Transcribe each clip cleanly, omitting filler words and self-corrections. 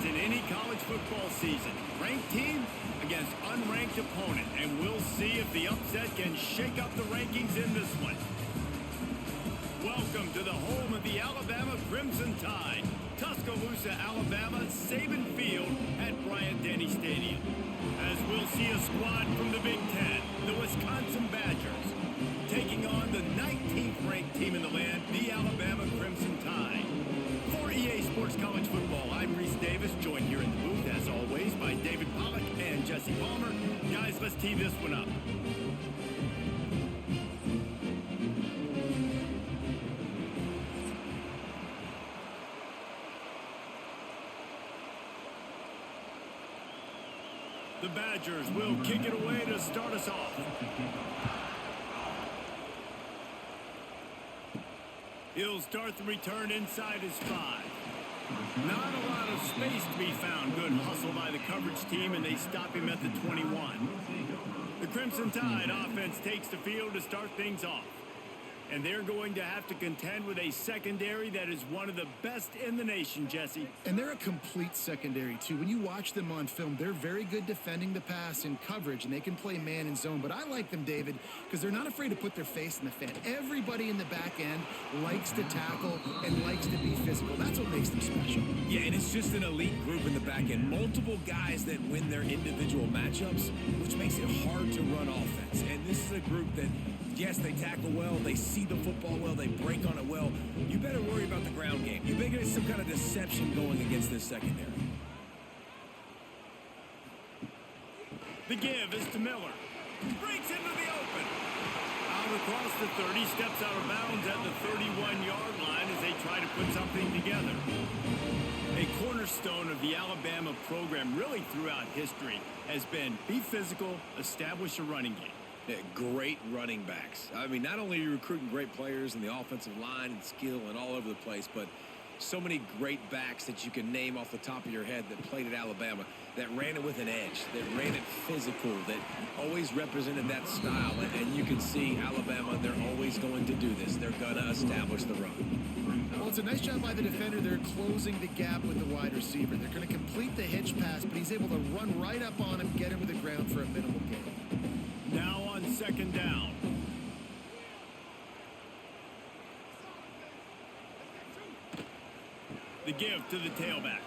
in any college football season. Ranked team against unranked opponent, and we'll see if the upset can shake up the rankings in this one. Welcome to the home of the Alabama Crimson Tide. Tuscaloosa, Alabama, Saban Field at Bryant-Denny Stadium. As we'll see a squad from the Big Ten, the Wisconsin Badgers, taking on the 19th ranked team in the land, the Alabama Crimson Tide. For EA Sports College Football, I'm Reese Davis, joined here in the booth, as always, by David Pollack and Jesse Palmer. Guys, let's tee this one up. The Badgers will kick it away to start us off. He'll start the return inside his 5. Not a lot of space to be found. Good hustle by the coverage team, and they stop him at the 21. The Crimson Tide offense takes the field to start things off. And they're going to have to contend with a secondary that is one of the best in the nation, Jesse. And they're a complete secondary, too. When you watch them on film, they're very good defending the pass in coverage, and they can play man and zone. But I like them, David, because they're not afraid to put their face in the fan. Everybody in the back end likes to tackle and likes to be physical. That's what makes them special. Yeah, and it's just an elite group in the back end. Multiple guys that win their individual matchups, which makes it hard to run offense. And this is a group that, yes, they tackle well, they see the football well, they break on it well. You better worry about the ground game. You better get some kind of deception going against this secondary. The give is to Miller. Breaks into the open. Out across the 30, steps out of bounds at the 31-yard line as they try to put something together. A cornerstone of the Alabama program really throughout history has been be physical, establish a running game. Yeah, great running backs. I mean, not only are you recruiting great players in the offensive line and skill and all over the place, but so many great backs that you can name off the top of your head that played at Alabama, that ran it with an edge, that ran it physical, that always represented that style. And you can see Alabama, they're always going to do this. They're going to establish the run. Well, it's a nice job by the defender. They're closing the gap with the wide receiver. They're going to complete the hitch pass, but he's able to run right up on him, get him to the ground for a minimal gain. Now on second down. The give to the tailback.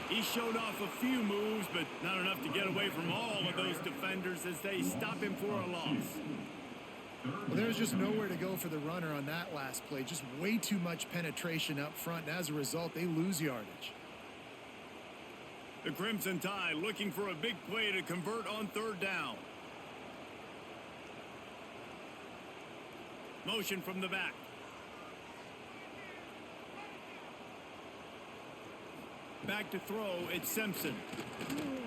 He showed off a few moves, but not enough to get away from all of those defenders as they stop him for a loss. Well, there's just nowhere to go for the runner on that last play. Just way too much penetration up front, and as a result, they lose yardage. The Crimson Tide looking for a big play to convert on third down. Motion from the back. Back to throw, it's Simpson.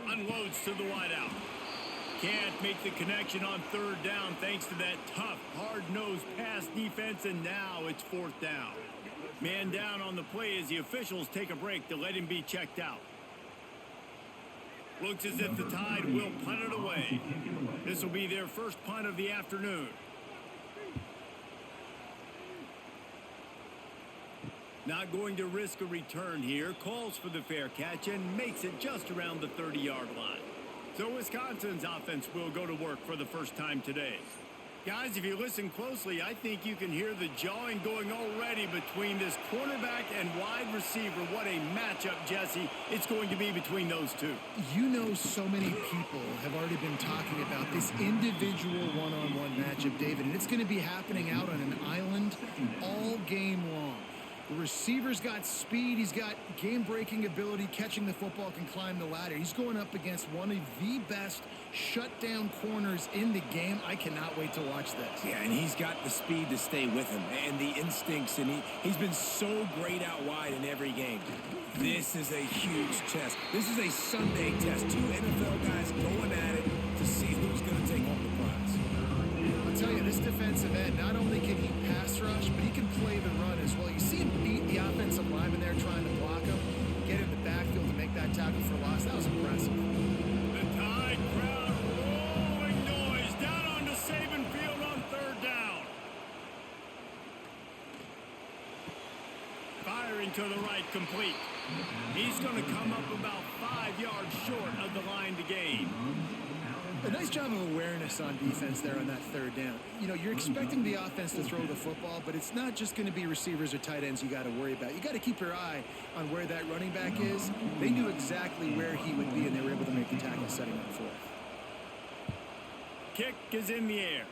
Unloads to the wideout. Can't make the connection on third down thanks to that tough, hard-nosed pass defense, and now it's fourth down. Man down on the play as the officials take a break to let him be checked out. Looks as if the Tide will punt it away. This will be their first punt of the afternoon. Not going to risk a return here. Calls for the fair catch and makes it just around the 30-yard line. So Wisconsin's offense will go to work for the first time today. Guys, if you listen closely, I think you can hear the jawing going already between this cornerback and wide receiver. What a matchup, Jesse, it's going to be between those two. You know, so many people have already been talking about this individual one-on-one matchup, David, and it's going to be happening out on an island all game long. The receiver's got speed. He's got game-breaking ability. Catching the football, can climb the ladder. He's going up against one of the best shutdown corners in the game. I cannot wait to watch this. Yeah, and he's got the speed to stay with him and the instincts, and he's been so great out wide in every game. This is a huge test. This is a Sunday test. Two NFL guys going at it to see who's going to take home the prize. I'll tell you, this defensive end, not only can he pass rush, but he can play the run as well. You see him beat the offensive lineman there trying to block him, get in the backfield to make that tackle for loss. That was impressive. The Tide crowd rolling noise down onto Saban Field on third down. Firing to the right, complete. He's going to come up about 5 yards short of the line to gain. A nice job of awareness on defense there on that third down. You know, you're expecting the offense to throw the football, but it's not just going to be receivers or tight ends you got to worry about. You got to keep your eye on where that running back is. They knew exactly where he would be, and they were able to make the tackle setting up for it. Kick is in the air.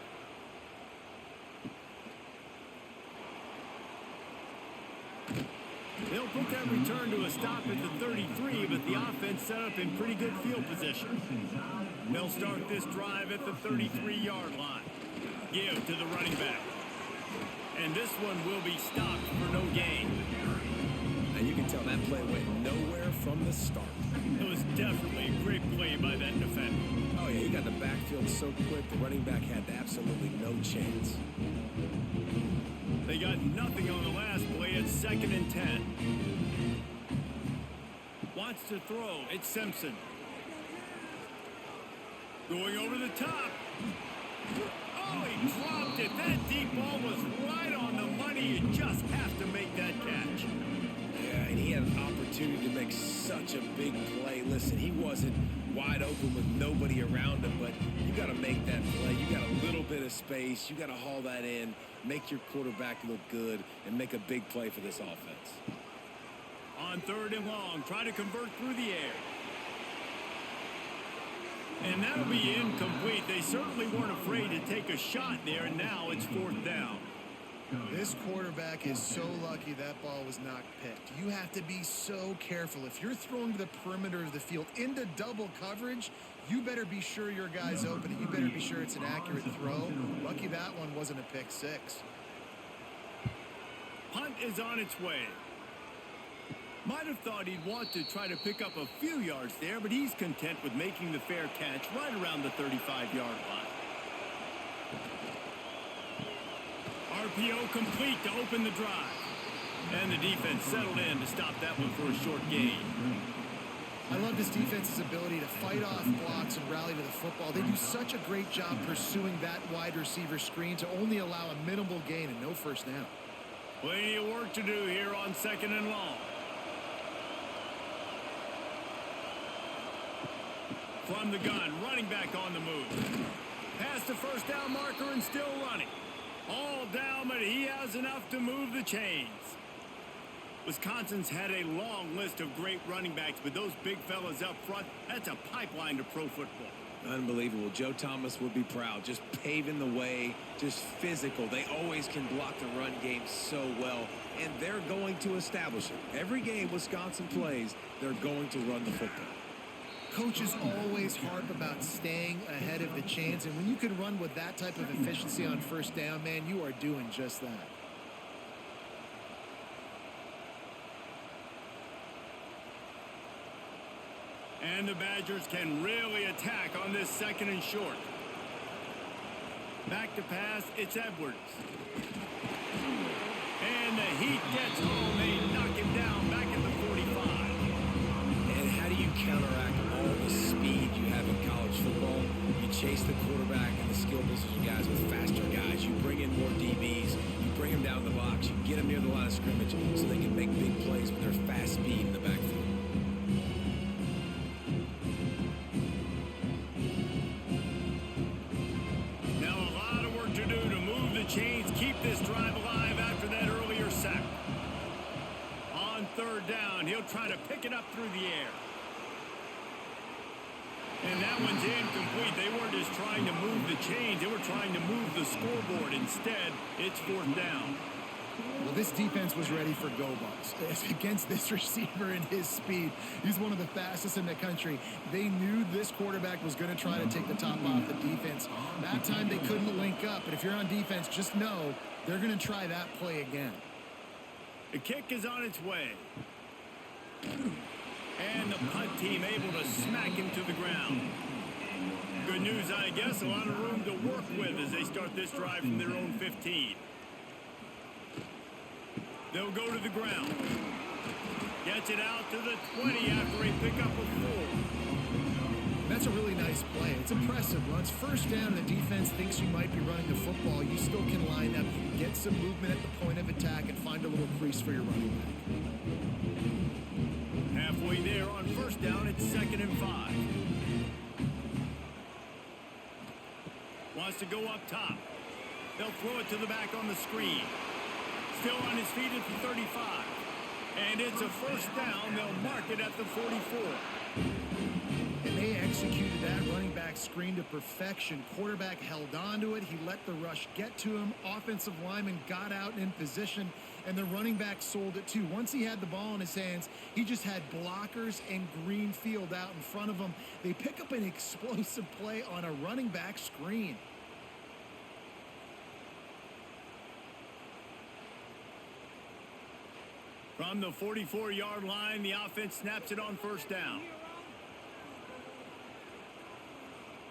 They'll put that return to a stop at the 33, but the offense set up in pretty good field position. They'll start this drive at the 33-yard line. Give to the running back. And this one will be stopped for no gain. And you can tell that play went nowhere from the start. It was definitely a great play by that defender. Oh, yeah, he got the backfield so quick, the running back had absolutely no chance. They got nothing on the last play at 2nd and 10. Wants to throw. It's Simpson. Going over the top. Oh, he dropped it. That deep ball was right on the money. You just have to make that catch. Yeah, and he had an opportunity to make such a big play. Listen, he wasn't wide open with nobody around him, but you got to make that play. You got a little bit of space. You got to haul that in, make your quarterback look good, and make a big play for this offense. On 3rd and long, try to convert through the air. And that'll be incomplete. They certainly weren't afraid to take a shot there, and now it's 4th down. This quarterback is so lucky that ball was not picked. You have to be so careful. If you're throwing to the perimeter of the field into double coverage, you better be sure your guy's open, and you better be sure it's an accurate throw. Lucky that one wasn't a pick six. Punt is on its way. Might have thought he'd want to try to pick up a few yards there, but he's content with making the fair catch right around the 35-yard line. RPO complete to open the drive. And the defense settled in to stop that one for a short gain. I love this defense's ability to fight off blocks and rally to the football. They do such a great job pursuing that wide receiver screen to only allow a minimal gain and no first down. Plenty of work to do here on 2nd and long. From the gun, running back on the move. Past the first down marker and still running. All down, but he has enough to move the chains. Wisconsin's had a long list of great running backs, but those big fellas up front, that's a pipeline to pro football. Unbelievable. Joe Thomas would be proud. Just paving the way, just physical. They always can block the run game so well, and they're going to establish it. Every game Wisconsin plays, they're going to run the football. Coaches always harp about staying ahead of the chains, and when you can run with that type of efficiency on first down, man, you are doing just that. And the Badgers can really attack on this 2nd and short. Back to pass, it's Edwards. And the Heat gets home. They knock him down back at the 45. And how do you counteract all the speed you have in college football? You chase the quarterback and the skill position guys with faster guys. You bring in more DBs. You bring them down the box. You get them near the line of scrimmage so they can make big plays with their fast speed in the backfield. Now a lot of work to do to move the chains, keep this drive alive after that earlier sack. On 3rd down, he'll try to pick it up through the air. And that one's incomplete. They weren't just trying to move the chains. They were trying to move the scoreboard. Instead, it's 4th down. Well, this defense was ready for go balls. Against this receiver and his speed, he's one of the fastest in the country. They knew this quarterback was going to try to take the top off the defense. That time they couldn't link up, but if you're on defense, just know they're going to try that play again. The kick is on its way. And the punt team able to smack him to the ground. Good news, I guess. A lot of room to work with as they start this drive from their own 15. They'll go to the ground. Gets it out to the 20 after they pick up a 4. that's a really nice play. It's impressive. Once first down, the defense thinks you might be running the football. You still can line up, get some movement at the point of attack, and find a little crease for your running back. Halfway there on first down, it's 2nd and 5. Wants to go up top. They'll throw it to the back on the screen. Still on his feet at the 35. And it's a first down. They'll mark it at the 44. And they executed that running back screen to perfection. Quarterback held on to it. He let the rush get to him. Offensive lineman got out in position, and the running back sold it too. Once he had the ball in his hands, he just had blockers and green field out in front of him. They pick up an explosive play on a running back screen. From the 44-yard line, the offense snaps it on first down.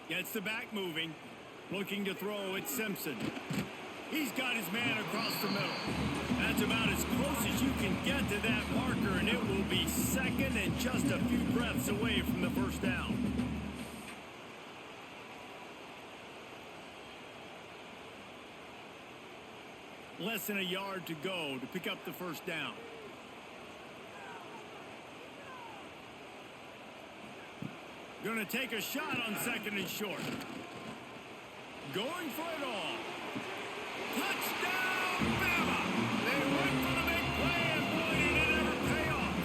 Gets the back moving. Looking to throw, it's Simpson. He's got his man across the middle. That's about as close as you can get to that marker, and it will be 2nd and just a few breaths away from the first down. Less than a yard to go to pick up the first down. Going to take a shot on 2nd and short. Going for it all. Touchdown, Bama! They went for the big play, and boy, did it ever pay off.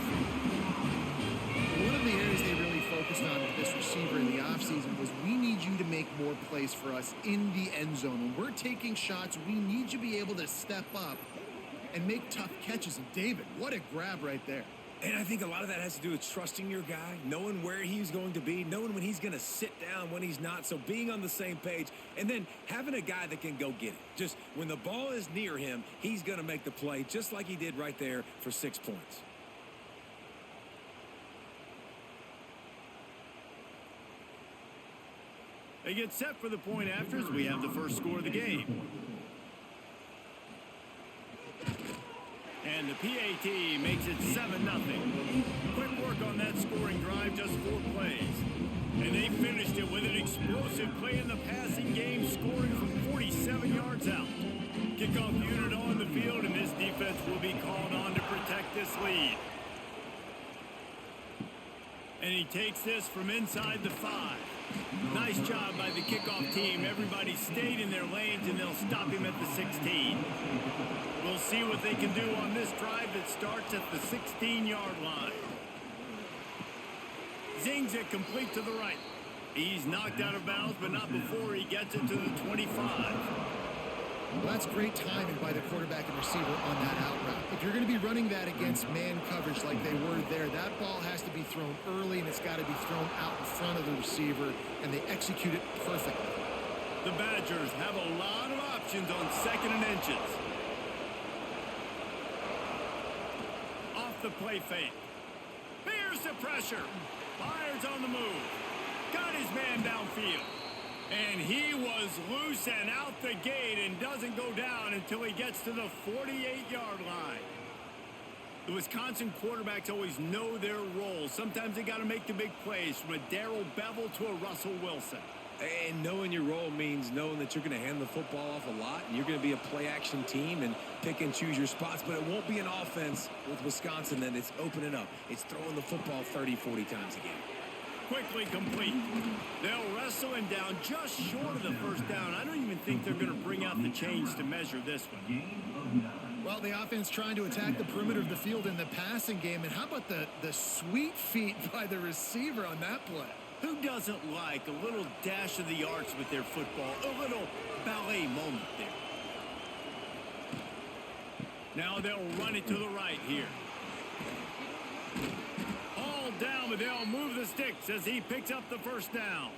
One of the areas they really focused on with this receiver in the offseason was we need you to make more plays for us in the end zone. When we're taking shots, we need you to be able to step up and make tough catches. And David, what a grab right there. And I think a lot of that has to do with trusting your guy, knowing where he's going to be, knowing when he's going to sit down, when he's not. So being on the same page, and then having a guy that can go get it. Just when the ball is near him, he's going to make the play, just like he did right there for 6 points. They get set for the point after as we have the first score of the game. And the PAT makes it 7-0. Quick work on that scoring drive, just 4 plays. And they finished it with an explosive play in the passing game, scoring from 47 yards out. Kickoff unit on the field, and this defense will be called on to protect this lead. And he takes this from inside the 5. Nice job by the kickoff team. Everybody stayed in their lanes, and they'll stop him at the 16. We'll see what they can do on this drive that starts at the 16-yard line. Zings it complete to the right. He's knocked out of bounds, but not before he gets it to the 25. Well, that's great timing by the quarterback and receiver on that out route. If you're going to be running that against man coverage like they were there, that ball has to be thrown early, and it's got to be thrown out in front of the receiver, and they execute it perfectly. The Badgers have a lot of options on 2nd and inches. Off the play fake. Here's the pressure. Fires on the move. Got his man downfield. And he was loose and out the gate and doesn't go down until he gets to the 48-yard line. The Wisconsin quarterbacks always know their role. Sometimes they got to make the big plays, from a Darrell Bevel to a Russell Wilson. And knowing your role means knowing that you're going to hand the football off a lot, and you're going to be a play-action team and pick and choose your spots. But it won't be an offense with Wisconsin that it's opening up. It's throwing the football 30, 40 times a game. Quickly complete. They'll wrestle him down just short of the first down. I don't even think they're going to bring out the chains to measure this one. Well, the offense trying to attack the perimeter of the field in the passing game. And how about the sweet feet by the receiver on that play? Who doesn't like a little dash of the arts with their football? A little ballet moment there. Now they'll run it to the right here. All down, but they'll move the sticks as he picks up the first down.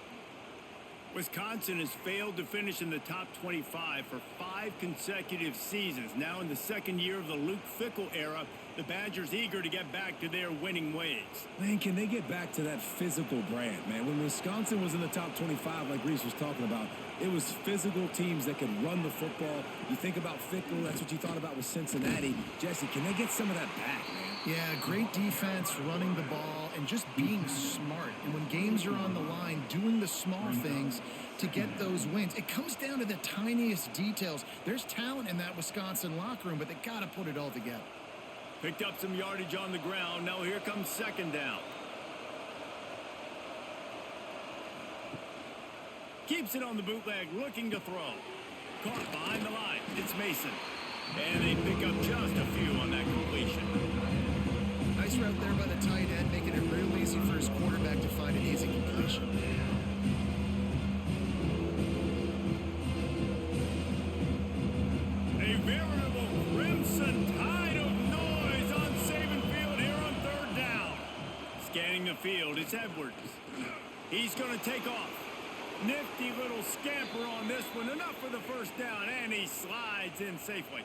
Wisconsin has failed to finish in the top 25 for 5 consecutive seasons. Now in the second year of the Luke Fickell era, the Badgers eager to get back to their winning ways. Man, can they get back to that physical brand, man? When Wisconsin was in the top 25, like Reese was talking about, It was physical teams that could run the football. You think about Fickle, that's what you thought about with Cincinnati. Jesse, can they get some of that back, man? Yeah, great defense, running the ball, and just being smart. And when games are on the line, doing the small things to get those wins. It comes down to the tiniest details. There's talent in that Wisconsin locker room, but they got to put it all together. Picked up some yardage on the ground. Now here comes second down. Keeps it on the bootleg, looking to throw. Caught behind the line. It's Mason. And they pick up just a few on that completion. Nice route there by the tight end, making it real easy for his quarterback to find an easy completion. A veritable crimson tide of noise on Saban Field here on third down. Scanning the field, it's Edwards. He's going to take off. Nifty little scamper on this one. Enough for the first down, and he slides in safely.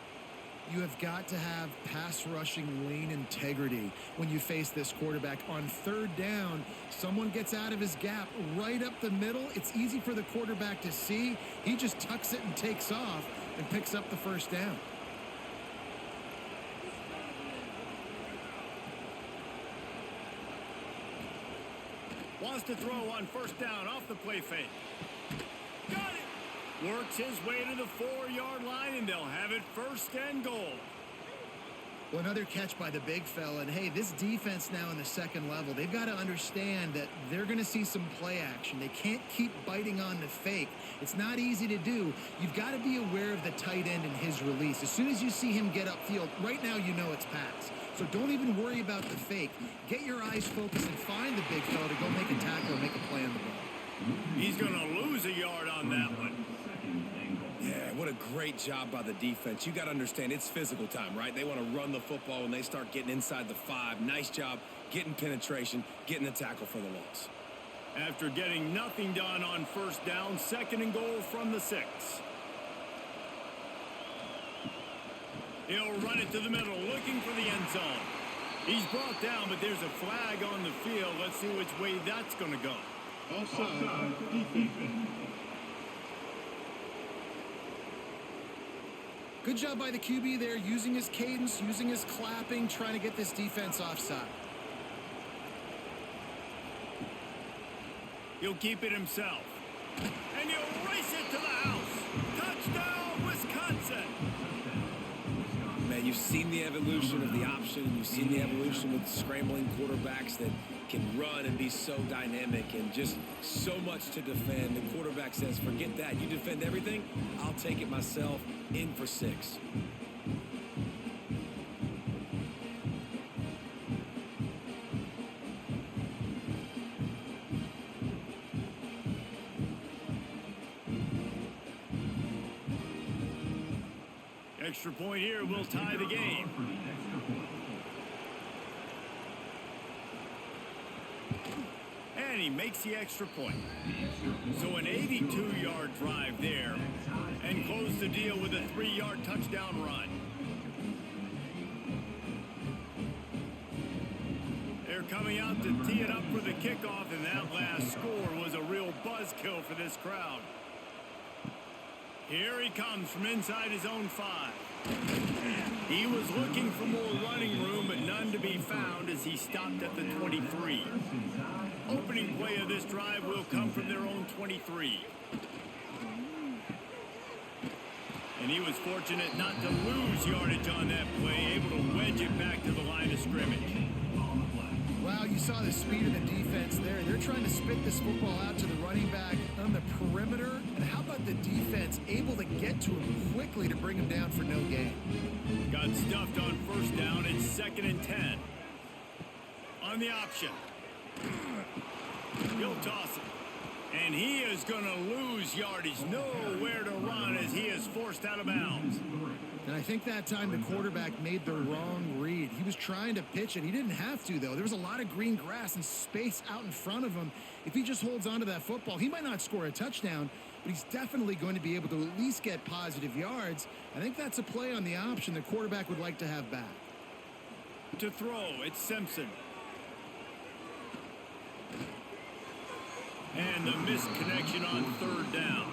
You have got to have pass rushing lane integrity when you face this quarterback. On third down, someone gets out of his gap right up the middle. It's easy for the quarterback to see. He just tucks it and takes off and picks up the first down. Wants to throw on first down off the play fake. Got it! Works his way to the 4-yard line, and they'll have it first and goal. Well, another catch by the big fella. And, hey, this defense now in the second level, they've got to understand that they're going to see some play action. They can't keep biting on the fake. It's not easy to do. You've got to be aware of the tight end and his release. As soon as you see him get upfield, right now you know it's pass. So don't even worry about the fake. Get your eyes focused and find the big fella to go make a tackle or make a play on the ball. He's going to lose a yard on that one. Yeah, what a great job by the defense. You got to understand, it's physical time, right? They want to run the football when they start getting inside the 5. Nice job getting penetration, getting the tackle for the loss. After getting nothing done on first down, second and goal from the 6. He'll run it to the middle, looking for the end zone. He's brought down, but there's a flag on the field. Let's see which way that's going to go. Offside, defense. Good job by the QB there, using his cadence, using his clapping, trying to get this defense offside. He'll keep it himself. And he'll race it to the house. Touchdown, Wisconsin. Man, you've seen the evolution of the option, and you've seen the evolution with scrambling quarterbacks that can run and be so dynamic and just so much to defend. The quarterback says, forget that. You defend everything, I'll take it myself. In for 6. Extra point here will tie the game. And he makes the extra point. So an 82-yard drive there, and close the deal with a 3-yard touchdown run. They're coming out to tee it up for the kickoff, and that last score was a real buzzkill for this crowd. Here he comes from inside his own 5. He was looking for more running room, but none to be found as he stopped at the 23. Opening play of this drive will come from their own 23. And he was fortunate not to lose yardage on that play, able to wedge it back to the line of scrimmage. Wow, you saw the speed of the defense there. They're trying to spit this football out to the running back on the perimeter. And how about the defense able to get to him quickly to bring him down for no gain? Got stuffed on first down. It's 2nd and 10. On the option. He'll toss it. And he is going to lose yardage. Nowhere to run as he is forced out of bounds. And I think that time the quarterback made the wrong read. He was trying to pitch it. He didn't have to, though. There was a lot of green grass and space out in front of him. If he just holds on to that football, he might not score a touchdown, but he's definitely going to be able to at least get positive yards. I think that's a play on the option the quarterback would like to have back. To throw, it's Simpson. And the missed connection on third down.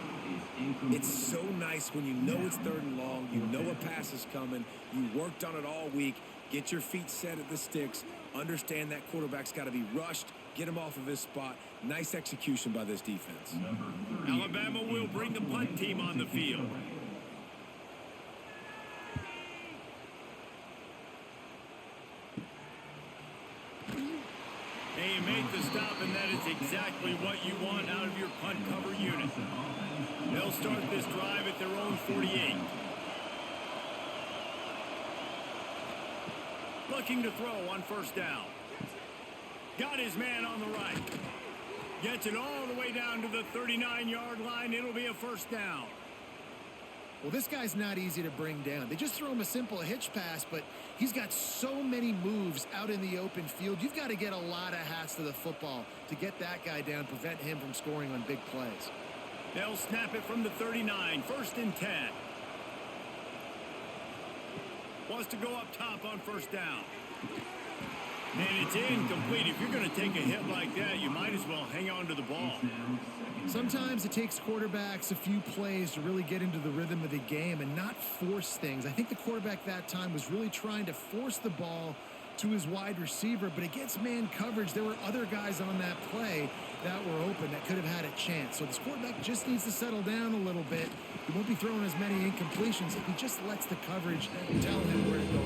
It's so nice when you know it's 3rd and long, you know a pass is coming, you worked on it all week, get your feet set at the sticks, understand that quarterback's got to be rushed, get him off of his spot. Nice execution by this defense. Alabama will bring the punt team on the field. They make the stop, and that is exactly what you want out of your punt cover unit. They'll start this drive at their own 48. Looking to throw on 1st down. Got his man on the right. Gets it all the way down to the 39-yard line. It'll be a 1st down. Well, this guy's not easy to bring down. They just throw him a simple hitch pass, but he's got so many moves out in the open field. You've got to get a lot of hats to the football to get that guy down, prevent him from scoring on big plays. They'll snap it from the 39, 1st and 10. Wants to go up top on 1st down. And it's incomplete. If you're going to take a hit like that, you might as well hang on to the ball. Sometimes it takes quarterbacks a few plays to really get into the rhythm of the game and not force things. I think the quarterback that time was really trying to force the ball to his wide receiver, but against man coverage, there were other guys on that play that were open that could have had a chance. So this quarterback just needs to settle down a little bit. He won't be throwing as many incompletions if he just lets the coverage tell him where to go.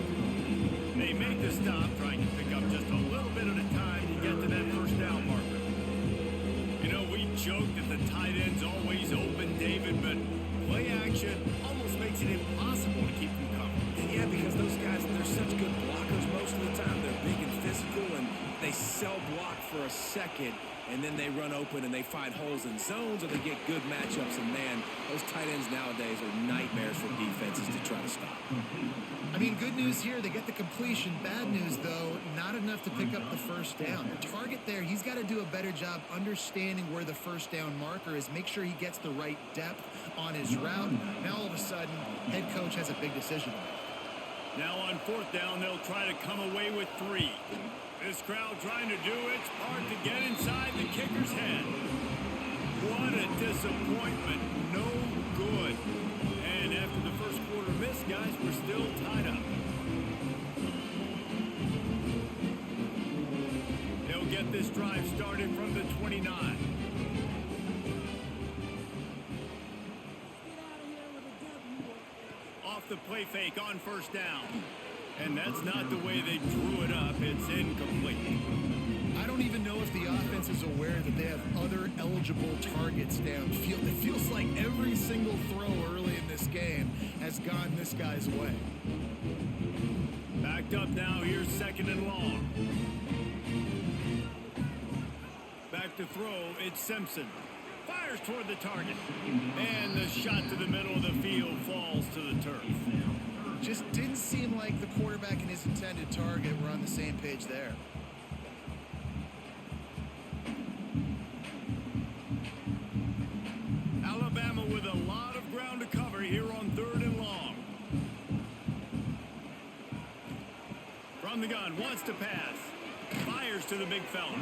They make the stop, trying to pick up just a little bit at a time to get to that 1st down marker. You know, we joke that the tight end's always open, David, but play action almost makes it impossible to keep them covered. Yeah, because those guys, they're such good blockers most of the time. They're big and physical, and they sell block for a second, and then they run open and they find holes in zones, or they get good matchups. And, man, those tight ends nowadays are nightmares for defenses to try to stop. I mean, good news here, they get the completion. Bad news, though, not enough to pick up the 1st down. The target there, he's got to do a better job understanding where the 1st down marker is, make sure he gets the right depth on his route. Now, all of a sudden, head coach has a big decision to make. Now on 4th down, they'll try to come away with 3. This crowd trying to do its part to get inside the kicker's head. What a disappointment. No good. And after the 1st quarter miss, guys, we're still tied up. They'll get this drive started from the 29. Off the play fake on 1st down. And that's not the way they drew it up. It's incomplete. I don't even know if the offense is aware that they have other eligible targets downfield. It feels like every single throw early in this game has gone this guy's way. Backed up now. Here's 2nd and long. Back to throw. It's Simpson. Fires toward the target. And the shot to the middle of the field falls to the turf. Just didn't seem like the quarterback and his intended target were on the same page there. Alabama with a lot of ground to cover here on 3rd and long. From the gun, wants to pass. Fires to the big fella.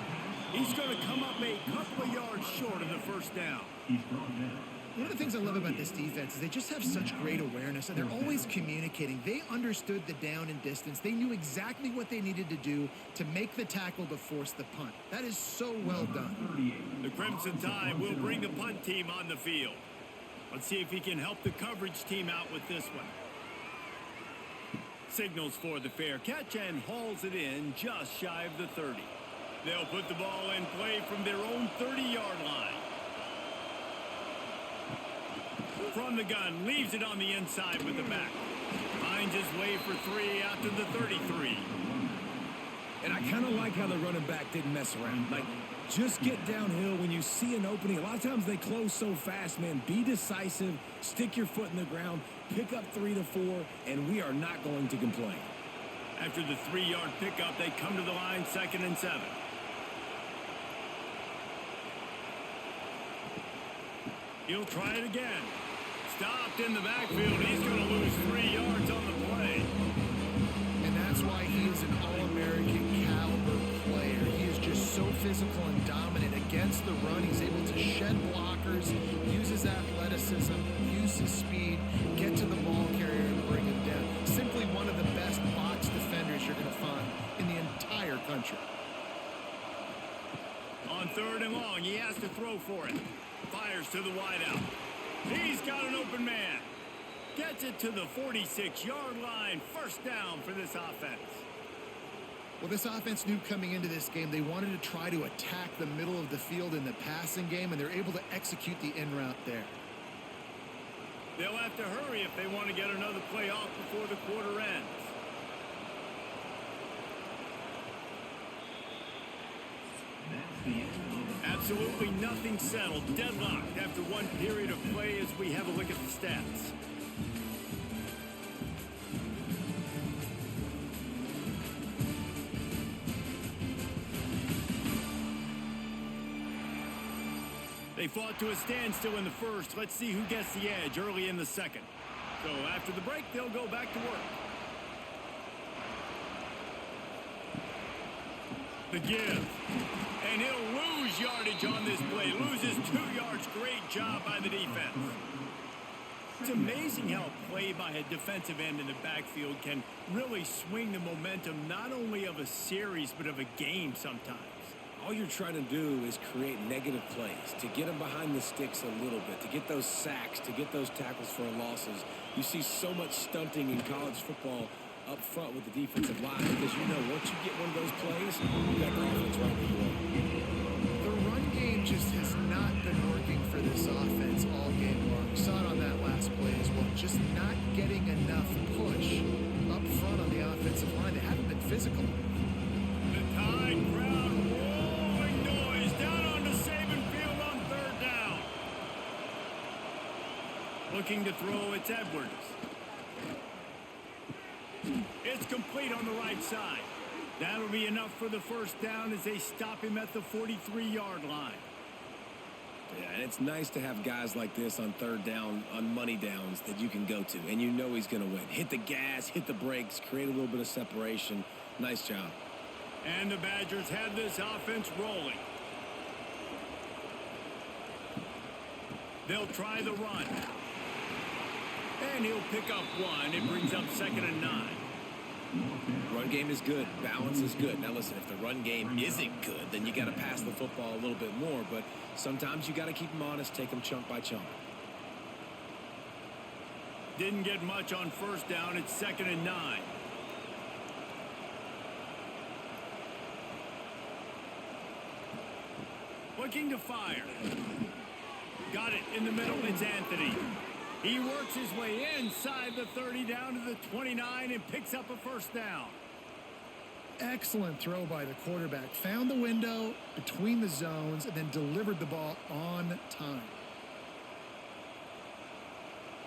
He's going to come up a couple of yards short of the 1st down. One of the things I love about this defense is they just have such great awareness, and they're always communicating. They understood the down and distance. They knew exactly what they needed to do to make the tackle to force the punt. That is so well done. The Crimson Tide will bring the punt team on the field. Let's see if he can help the coverage team out with this one. Signals for the fair catch and hauls it in just shy of the 30. They'll put the ball in play from their own 30-yard line. From the gun, leaves it on the inside with the back. Finds his way for 3 out to the 33. And I kind of like how the running back didn't mess around. Like, just get downhill when you see an opening. A lot of times they close so fast, man. Be decisive, stick your foot in the ground, pick up 3 to 4, and we are not going to complain. After the 3-yard pickup, they come to the line, 2nd and 7. He'll try it again. Stopped in the backfield. He's going to lose 3 yards on the play. And that's why he is an All-American caliber player. He is just so physical and dominant against runs the run. He's able to shed blockers, use his athleticism, use his speed, get to the ball carrier and bring him down. Simply one of the best box defenders you're going to find in the entire country. On 3rd and long, he has to throw for it. Fires to the wideout. He's got an open man. Gets it to the 46-yard line. First down for this offense. Well, this offense knew coming into this game they wanted to try to attack the middle of the field in the passing game, and they're able to execute the in route there. They'll have to hurry if they want to get another play off before the quarter ends. Absolutely nothing settled. Deadlocked after one period of play as we have a look at the stats. They fought to a standstill in the first. Let's see who gets the edge early in the second. So after the break, they'll go back to work. The give. And he'll lose yardage on this play. Loses 2 yards. Great job by the defense. It's amazing how a play by a defensive end in the backfield can really swing the momentum not only of a series but of a game sometimes. All you're trying to do is create negative plays, to get them behind the sticks a little bit, to get those sacks, to get those tackles for losses. You see so much stunting in college football up front with the defensive line because you know once you get one of those plays, you got the offense right where you want. The run game just has not been working for this offense all game long. We saw it on that last play as well. Just not getting enough push up front on the offensive line. They haven't been physical. The Tide crowd rolling noise down onto Saban Field on 3rd down. Looking to throw, it's Edwards. It's complete on the right side. That'll be enough for the first down as they stop him at the 43-yard line. Yeah, and it's nice to have guys like this on 3rd down, on money downs that you can go to, and you know he's going to win. Hit the gas, hit the brakes, create a little bit of separation. Nice job. And the Badgers have this offense rolling. They'll try the run. And he'll pick up one. It brings up 2nd and 9. Run game is good. Balance is good. Now, listen, if the run game isn't good, then you got to pass the football a little bit more. But sometimes you got to keep them honest, take them chunk by chunk. Didn't get much on 1st down. It's 2nd and 9. Looking to fire. Got it in the middle. It's Anthony. He works his way inside the 30 down to the 29 and picks up a 1st down. Excellent throw by the quarterback. Found the window between the zones and then delivered the ball on time.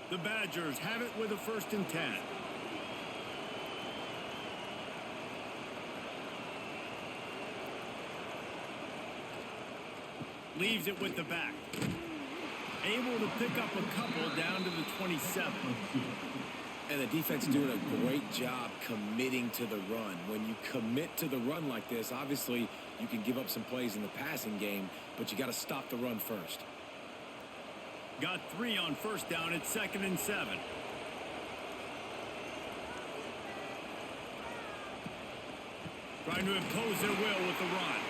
The Badgers have it with a 1st and 10. Leaves it with the back. Able to pick up a couple down to the 27. And the defense doing a great job committing to the run. When you commit to the run like this, obviously you can give up some plays in the passing game, but you got to stop the run first. Got 3 on 1st down. It's 2nd and 7. Trying to impose their will with the run.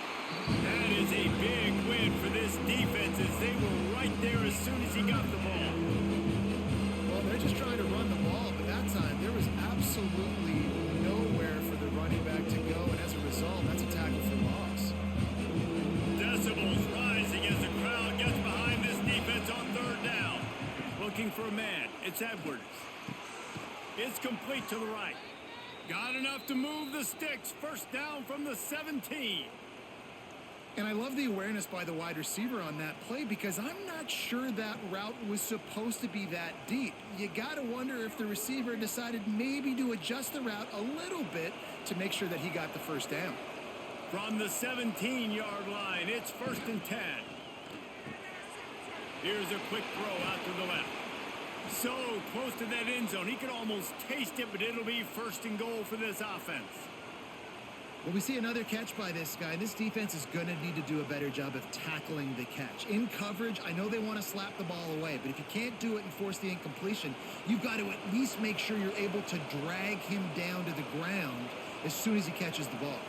That is a big win for this defense as they were right there as soon as he got the ball. Well, they're just trying to run the ball, but that time there was absolutely nowhere for the running back to go, and as a result, that's a tackle for loss. Decibels rising as the crowd gets behind this defense on 3rd down. Looking for a man. It's Edwards. It's complete to the right. Got enough to move the sticks. 1st down from the 17. And I love the awareness by the wide receiver on that play because I'm not sure that route was supposed to be that deep. You got to wonder if the receiver decided maybe to adjust the route a little bit to make sure that he got the 1st down. From the 17-yard line, it's 1st and 10. Here's a quick throw out to the left. So close to that end zone. He could almost taste it, but it'll be 1st and goal for this offense. Well, we see another catch by this guy. This defense is going to need to do a better job of tackling the catch. In coverage, I know they want to slap the ball away, but if you can't do it and force the incompletion, you've got to at least make sure you're able to drag him down to the ground as soon as he catches the ball.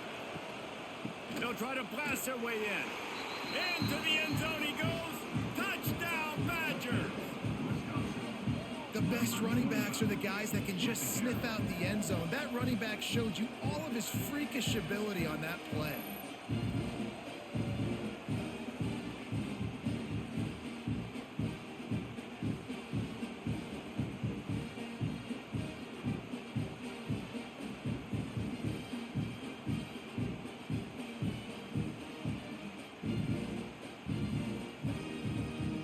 They'll try to blast their way in. Into the end zone he goes. Touchdown, Badgers! The best running backs are the guys that can just sniff out the end zone. That running back showed you all of his freakish ability on that play.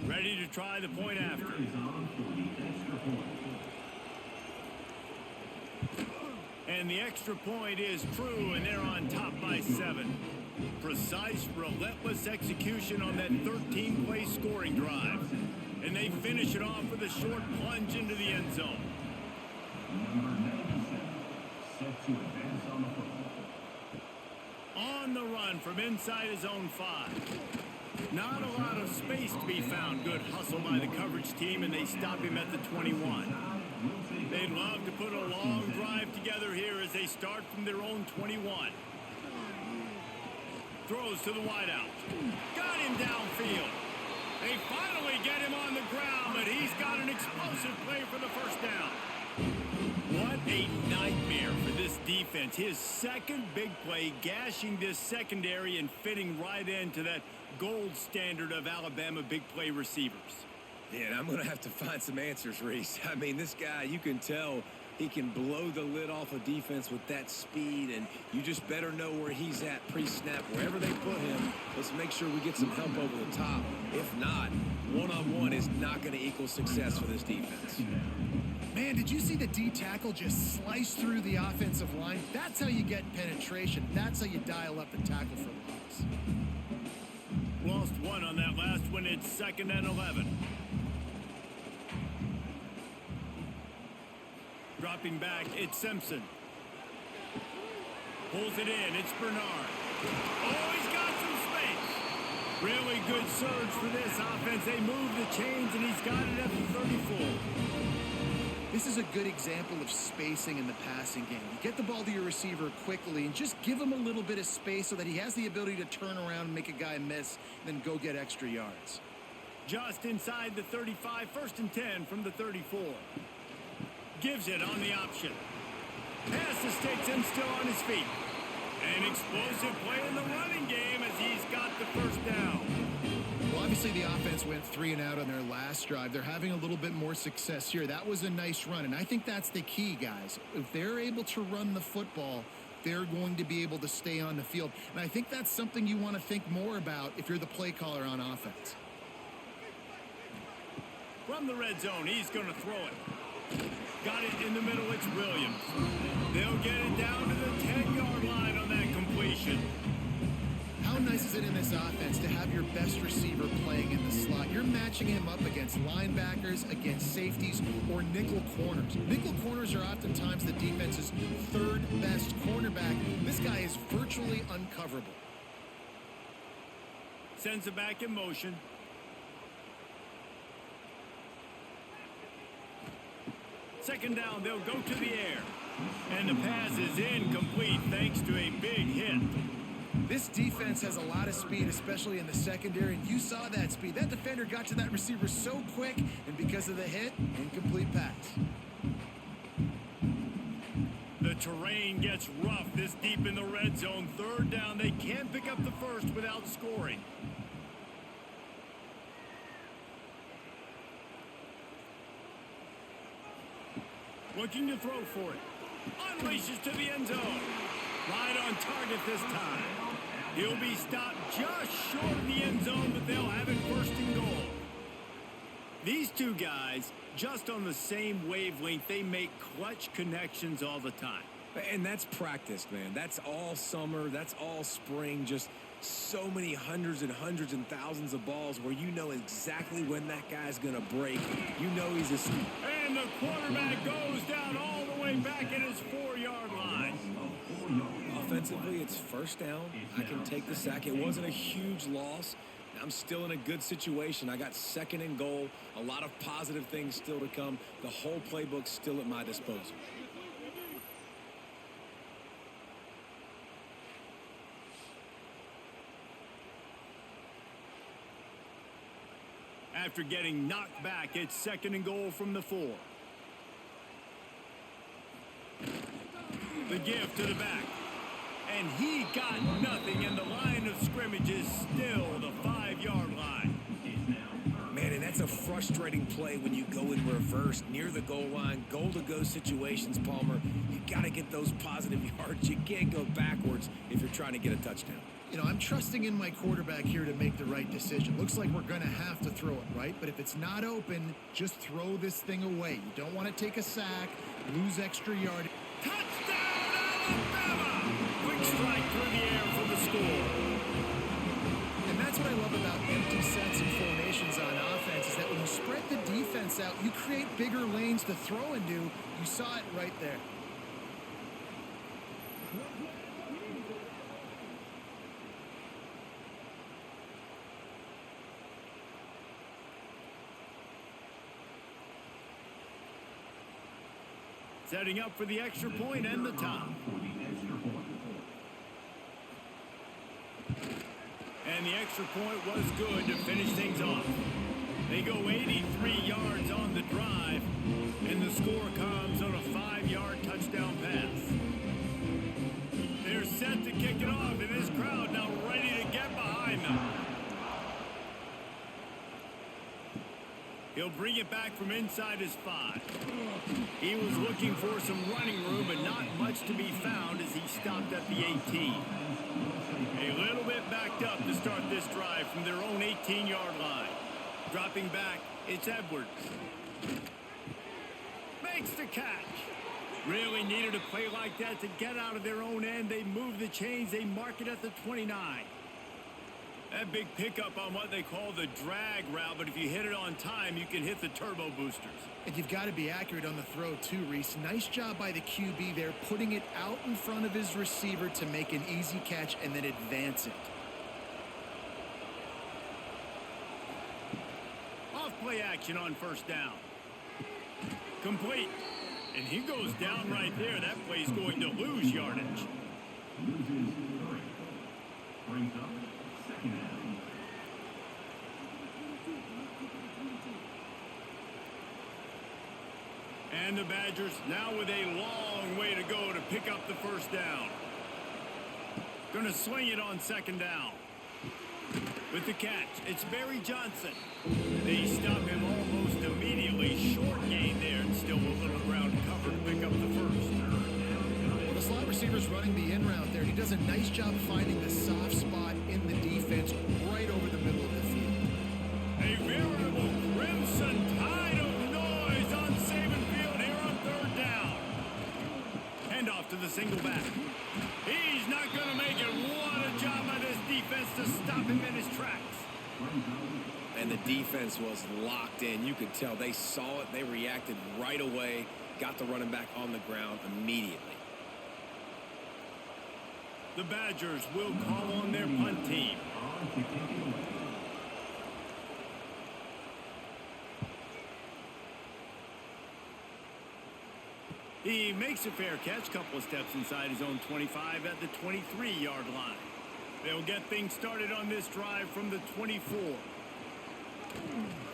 Ready to try the point after. And the extra point is true, and they're on top by 7. Precise, relentless execution on that 13-play scoring drive. And they finish it off with a short plunge into the end zone. Set to advance on the football. On the run from inside his own 5. Not a lot of space to be found. Good hustle by the coverage team, and they stop him at the 21. They'd love to put a long drive together here as they start from their own 21. Throws to the wideout. Got him downfield. They finally get him on the ground, but he's got an explosive play for the first down. What a nightmare for this defense. His second big play, gashing this secondary and fitting right into that gold standard of Alabama big play receivers. Yeah, and I'm going to have to find some answers, Reese. I mean, this guy, you can tell he can blow the lid off a defense with that speed, and you just better know where he's at pre-snap. Wherever they put him, let's make sure we get some help over the top. If not, one-on-one is not going to equal success for this defense. Man, did you see the D tackle just slice through the offensive line? That's how you get penetration. That's how you dial up the tackle for loss. Lost one on that last one. It's 2nd and 11. Dropping back, it's Simpson. Pulls it in, it's Bernard. Oh, he's got some space. Really good surge for this offense. They move the chains, and he's got it at the 34. This is a good example of spacing in the passing game. You get the ball to your receiver quickly and just give him a little bit of space so that he has the ability to turn around and make a guy miss, then go get extra yards. Just inside the 35, 1st and 10 from the 34. Gives it on the option. Pass to Stetson, still on his feet. An explosive play in the running game as he's got the first down. Well, obviously the offense went 3 and out on their last drive. They're having a little bit more success here. That was a nice run, and I think that's the key, guys. If they're able to run the football, they're going to be able to stay on the field. And I think that's something you want to think more about if you're the play caller on offense. From the red zone, he's going to throw it. Got it in the middle, it's Williams. They'll get it down to the 10-yard line on that completion. How nice is it in this offense to have your best receiver playing in the slot? You're matching him up against linebackers, against safeties, or nickel corners. Nickel corners are oftentimes the defense's 3rd best cornerback. This guy is virtually uncoverable. Sends it back in motion. Second down, they'll go to the air. And the pass is incomplete thanks to a big hit. This defense has a lot of speed, especially in the secondary, and you saw that speed. That defender got to that receiver so quick, and because of the hit, incomplete pass. The terrain gets rough this deep in the red zone. 3rd down, they can't pick up the first without scoring. Looking to throw for it. Unleashes to the end zone. Right on target this time. He'll be stopped just short of the end zone, but they'll have it 1st and goal. These two guys, just on the same wavelength, they make clutch connections all the time. And that's practice, man. That's all summer. That's all spring. Just so many hundreds and thousands of balls where you know exactly when that guy's going to break. You know he's a... And the quarterback goes down all the way back at his 4-yard line. offensively, it's first down. I can take the sack. It wasn't a huge loss. I'm still in a good situation. I got second and goal. A lot of positive things still to come. The whole playbook's still at my disposal. After getting knocked back, it's second and goal from the 4. The give to the back. And he got nothing, and the line of scrimmage is still the 5-yard line. Man, and that's a frustrating play when you go in reverse near the goal line, goal-to-go situations, Palmer. You got to get those positive yards. You can't go backwards if you're trying to get a touchdown. You know, I'm trusting in my quarterback here to make the right decision. Looks like we're going to have to throw it, right? But if it's not open, just throw this thing away. You don't want to take a sack, lose extra yard. Touchdown, Alabama! Quick strike through the air for the score. And that's what I love about empty sets and formations on offense, is that when you spread the defense out, you create bigger lanes to throw into. You saw it right there. Setting up for the extra point and the top. And the extra point was good to finish things off. They go 83 yards on the drive, and the score comes on a 5-yard touchdown pass. They're set to kick it off, and this crowd now ready to get behind them. He'll bring it back from inside his 5. He was looking for some running room, but not much to be found as he stopped at the 18. A little bit backed up to start this drive from their own 18-yard line. Dropping back, it's Edwards. Makes the catch. Really needed a play like that to get out of their own end. They move the chains. They mark it at the 29. That big pickup on what they call the drag route, but if you hit it on time, you can hit the turbo boosters. And you've got to be accurate on the throw too, Reese. Nice job by the QB there, putting it out in front of his receiver to make an easy catch and then advance it. Off play action on first down. Complete. And he goes down right there. That play's going to lose yardage. Loses 3. Brings up second down. And the Badgers now with a long way to go to pick up the first down. Going to swing it on second down. With the catch, it's Barry Johnson. They stop him almost immediately. Short gain there, and still a little ground cover to pick up the first. Well, the slot receiver's running the in route there. He does a nice job finding the soft spot in the defense right over the middle of the field. A veritable crimson tide of noise on Saban Field here on third down. Handoff to the single back. He's not going to make it. What a job by this defense to stop him in his tracks. And the defense was locked in. You could tell they saw it. They reacted right away. Got the running back on the ground immediately. The Badgers will call on their punt team. He makes a fair catch, couple of steps inside his own 25 at the 23-yard line. They'll get things started on this drive from the 24.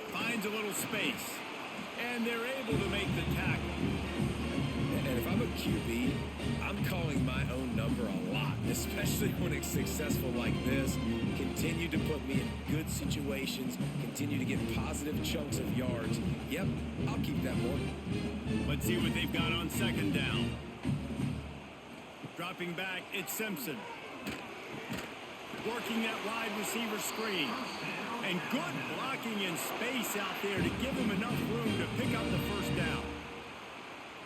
Finds a little space, and they're able to make the tackle. And if I'm a QB, I'm calling my own number a lot, especially when it's successful like this. Continue to put me in good situations, continue to get positive chunks of yards. Yep, I'll keep that more. Let's see what they've got on second down. Dropping back, it's Simpson. Working that wide receiver screen. And good blocking in space out there to give him enough room to pick up the first down.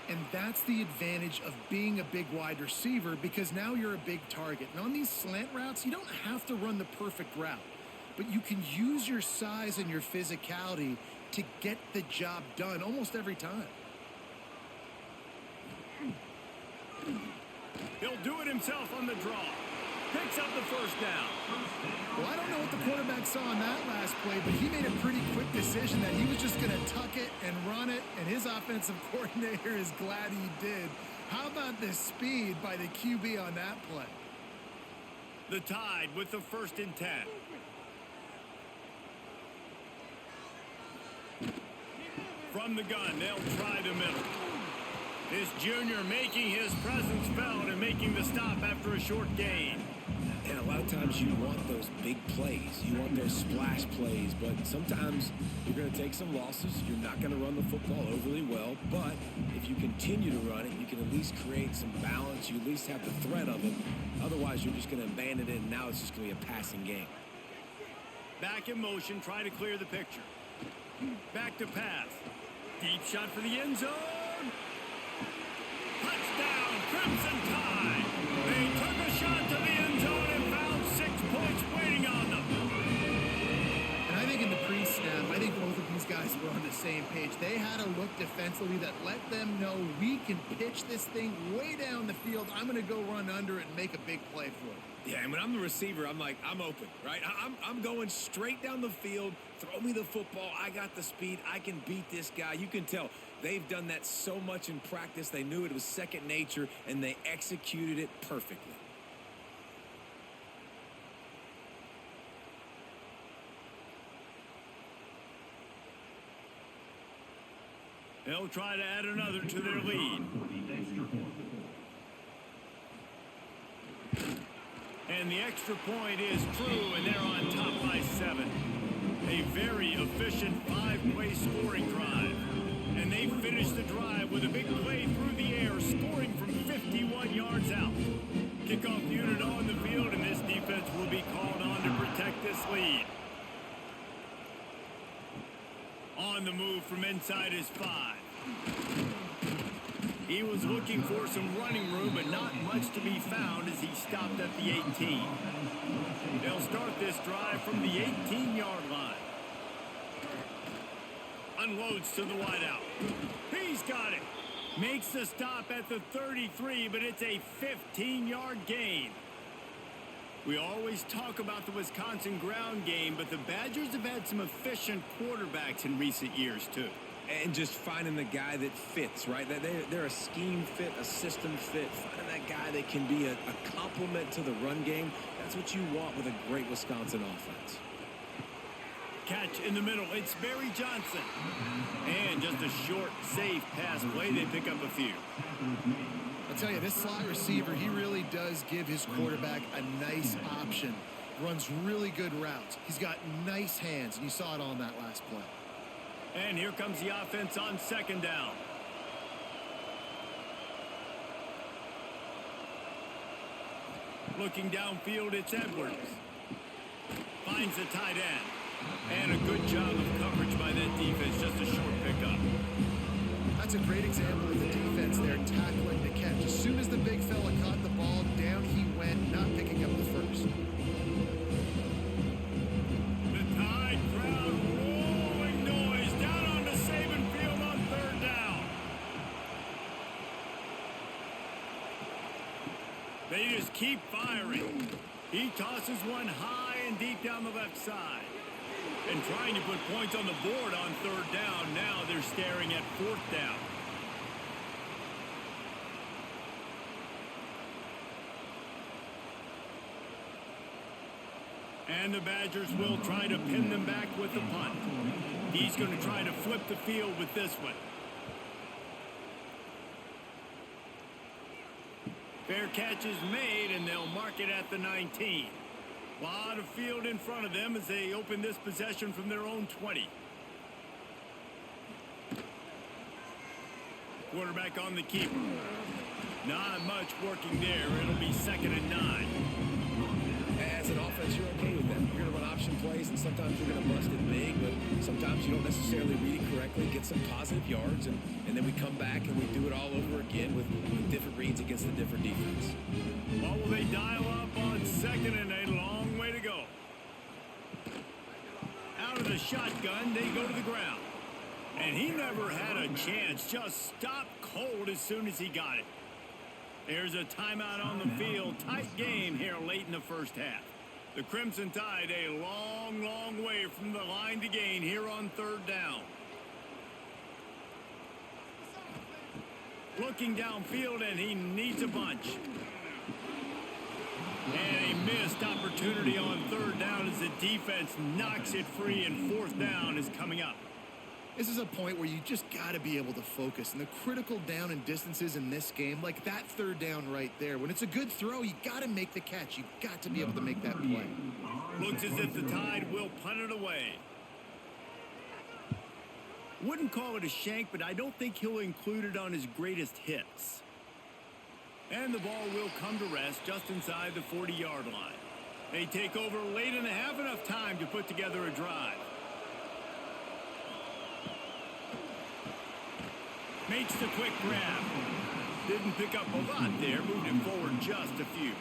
And that's the advantage of being a big wide receiver, because now you're a big target. And on these slant routes, you don't have to run the perfect route, but you can use your size and your physicality to get the job done almost every time. He'll He'll do it himself on the draw. Picks up the first down. Well, I don't know what the quarterback saw on that last play, but he made a pretty quick decision that he was just going to tuck it and run it, and his offensive coordinator is glad he did. How about the speed by the QB on that play? The Tide with the 1st and 10. From the gun, they'll try the middle. This junior making his presence felt and making the stop after a short gain. And a lot of times you want those big plays. You want those splash plays, but sometimes you're going to take some losses. You're not going to run the football overly well, but if you continue to run it, you can at least create some balance. You at least have the threat of it. Otherwise, you're just going to abandon it, and now it's just going to be a passing game. Back in motion, try to clear the picture. Back to pass. Deep shot for the end zone. Touchdown, Crimson Tide. They took a shot to the end zone and found 6 points waiting on them. And I think in the pre-snap, I think both of these guys were on the same page. They had a look defensively that let them know we can pitch this thing way down the field. I'm going to go run under it and make a big play for it. Yeah, and when I'm the receiver, I'm like, I'm open, right? I'm going straight down the field. Throw me the football. I got the speed. I can beat this guy. You can tell they've done that so much in practice. They knew it was second nature, and they executed it perfectly. They'll try to add another to their lead. And the extra point is true, and they're on top by 7. A very efficient 5-play scoring drive. And they finish the drive with a big play through the air, scoring from 51 yards out. Kickoff unit on the field, and this defense will be called on to protect this lead. On the move from inside his 5. He was looking for some running room, but not much to be found as he stopped at the 18. They'll start this drive from the 18-yard line. Unloads to the wideout. He's got it. Makes the stop at the 33, but it's a 15-yard gain. We always talk about the Wisconsin ground game, but the Badgers have had some efficient quarterbacks in recent years, too. And just finding the guy that fits, right? They're a scheme fit, a system fit. Finding that guy that can be a complement to the run game. That's what you want with a great Wisconsin offense. Catch in the middle. It's Barry Johnson. And just a short, safe pass play. They pick up a few. I'll tell you, this slot receiver, he really does give his quarterback a nice option. Runs really good routes. He's got nice hands, and you saw it on that last play. And here comes the offense on 2nd down. Looking downfield, it's Edwards. Finds the tight end. And a good job of coverage by that defense. Just a short pickup. That's a great example of the defense there tackling the catch. As soon as the big fella caught the ball, down he went, not picking up the first. The Tide crowd rolling noise down onto Saban Field on 3rd down. They just keep firing. He tosses one high and deep down the left side. And trying to put points on the board on 3rd down. Now they're staring at 4th down. And the Badgers will try to pin them back with the punt. He's going to try to flip the field with this one. Fair catch is made, and they'll mark it at the 19. A lot of field in front of them as they open this possession from their own 20. Quarterback on the keeper. Not much working there. It'll be 2nd and 9. As an offense, you're okay with that. You're going to run option plays, and sometimes you're going to bust it big, but sometimes you don't necessarily read it correctly, get some positive yards, and then we come back and we do it all over again with different reads against the different defense. What will they dial up on 2nd and 8? Long way to go. Out of the shotgun, they go to the ground. And he never had a chance. Just stopped cold as soon as he got it. There's a timeout on the field. Tight game here late in the first half. The Crimson Tide a long, long way from the line to gain here on third down. Looking downfield, and he needs a bunch. And a missed opportunity on third down as the defense knocks it free, and fourth down is coming up. This is a point where you just got to be able to focus. And the critical down and distances in this game, like that third down right there, when it's a good throw, you got to make the catch. You got to be able to make that play. Looks as if the Tide will punt it away. Wouldn't call it a shank, but I don't think he'll include it on his greatest hits. And the ball will come to rest just inside the 40-yard line. They take over late and have enough time to put together a drive. Makes the quick grab. Didn't pick up a lot there. Moved him forward just a few.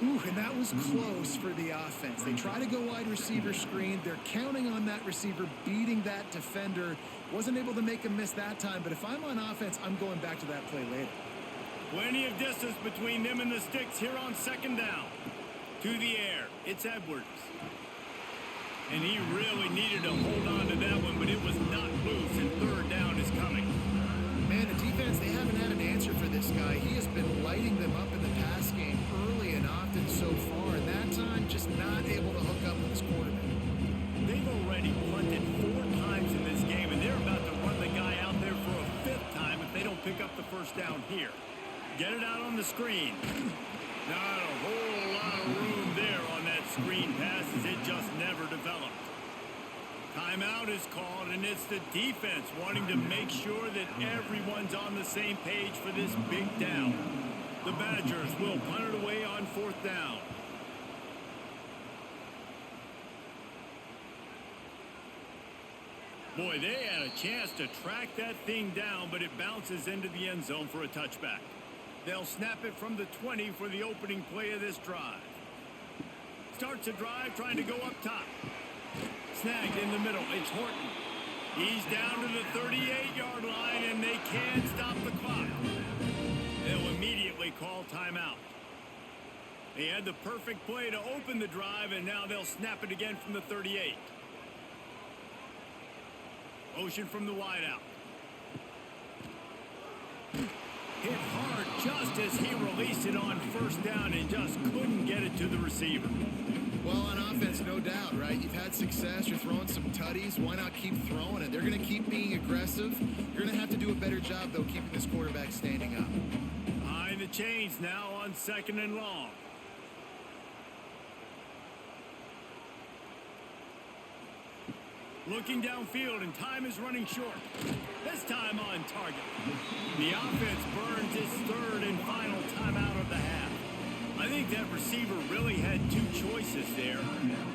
Ooh, and that was close for the offense. They try to go wide receiver screen. They're counting on that receiver beating that defender. Wasn't able to make him miss that time, but if I'm on offense, I'm going back to that play later. Plenty of distance between them and the sticks here on second down. To the air. It's Edwards. And he really needed to hold on to that one, but it was not loose, and third down is coming. Man, the defense, they haven't had an answer for this guy. He has been lighting them up in the pass game early and often so far, and that time just not able to hook up with his quarterback. They've already punted 4 times in this game, and they're about to run the guy out there for a 5th time if they don't pick up the first down here. Get it out on the screen. Not a whole lot of room there on that screen pass as it just never developed. Timeout is called, and it's the defense wanting to make sure that everyone's on the same page for this big down. The Badgers will punt it away on fourth down. Boy, they had a chance to track that thing down, but it bounces into the end zone for a touchback. They'll snap it from the 20 for the opening play of this drive. Starts a drive trying to go up top. Snagged in the middle. It's Horton. He's down to the 38-yard line, and they can't stop the clock. They'll immediately call timeout. They had the perfect play to open the drive, and now they'll snap it again from the 38. Motion from the wideout. Hit hard just as he released it on first down and just couldn't get it to the receiver. Well, on offense, no doubt, right? You've had success. You're throwing some tutties. Why not keep throwing it? They're going to keep being aggressive. You're going to have to do a better job, though, keeping this quarterback standing up. Behind the chains now on second and long. Looking downfield, and time is running short. This time on target. The offense burns its third and final timeout of the half. I think that receiver really had 2 choices there.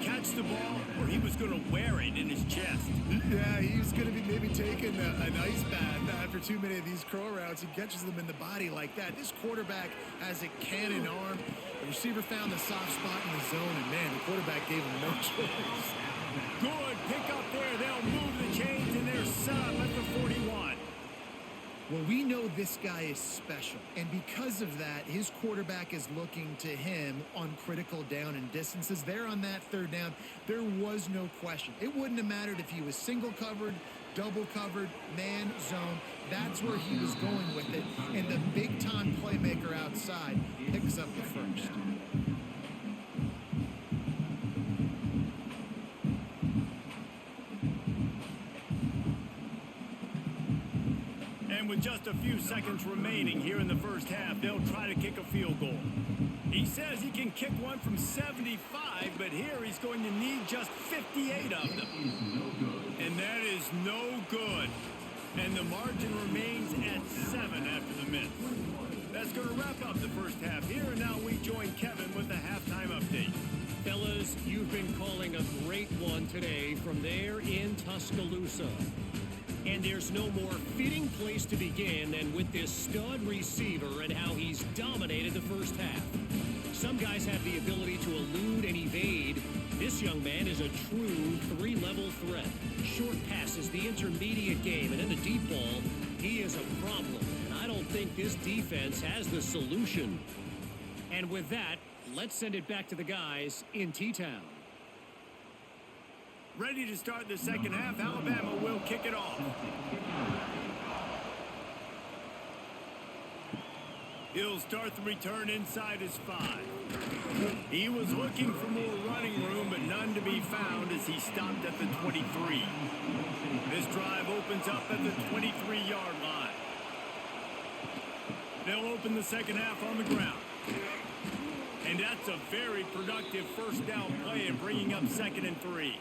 Catch the ball, or he was going to wear it in his chest. Yeah, he was going to be maybe taking an ice bath after too many of these curl routes. He catches them in the body like that. This quarterback has a cannon arm. The receiver found the soft spot in the zone, and man, the quarterback gave him no choice. Good pick up there. They'll move the chains, and they're set up at the 41. Well, we know this guy is special, and because of that, his quarterback is looking to him on critical down and distances. There on that third down, there was no question. It wouldn't have mattered if he was single covered, double covered, man zone. That's where he was going with it, and the big-time playmaker outside picks up the first. And with just a few seconds remaining here in the first half, they'll try to kick a field goal. He says he can kick one from 75, but here he's going to need just 58 of them. And that is no good. And the margin remains at 7 after the miss. That's going to wrap up the first half here, and now we join Kevin with the halftime update. Fellas, you've been calling a great one today from there in Tuscaloosa. And there's no more fitting place to begin than with this stud receiver and how he's dominated the first half. Some guys have the ability to elude and evade. This young man is a true 3-level threat. Short passes, the intermediate game, and in the deep ball, he is a problem. And I don't don't think this defense has the solution. And with that, let's send it back to the guys in T-Town. Ready to start the second half. Alabama will kick it off. He'll start the return inside his 5. He was looking for more running room, but none to be found as he stopped at the 23. This drive opens up at the 23-yard line. They'll open the second half on the ground. And that's a very productive first down play and bringing up 2nd and 3.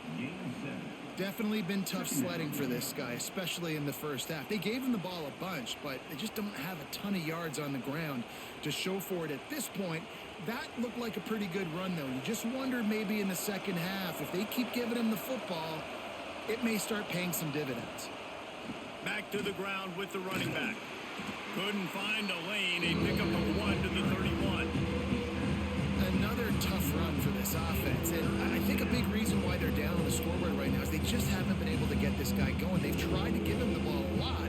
Definitely been tough sledding for this guy, especially in the first half. They gave him the ball a bunch, but they just don't have a ton of yards on the ground to show for it at this point. That looked like a pretty good run, though. You just wonder maybe in the second half, if they keep giving him the football, it may start paying some dividends. Back to the ground with the running back. Couldn't find a lane. A pickup of 1 to the 31. Another tough run for this offense, and I think a big reason why they're down on the scoreboard right now is they just haven't been able to get this guy going. They've tried to give him the ball a lot.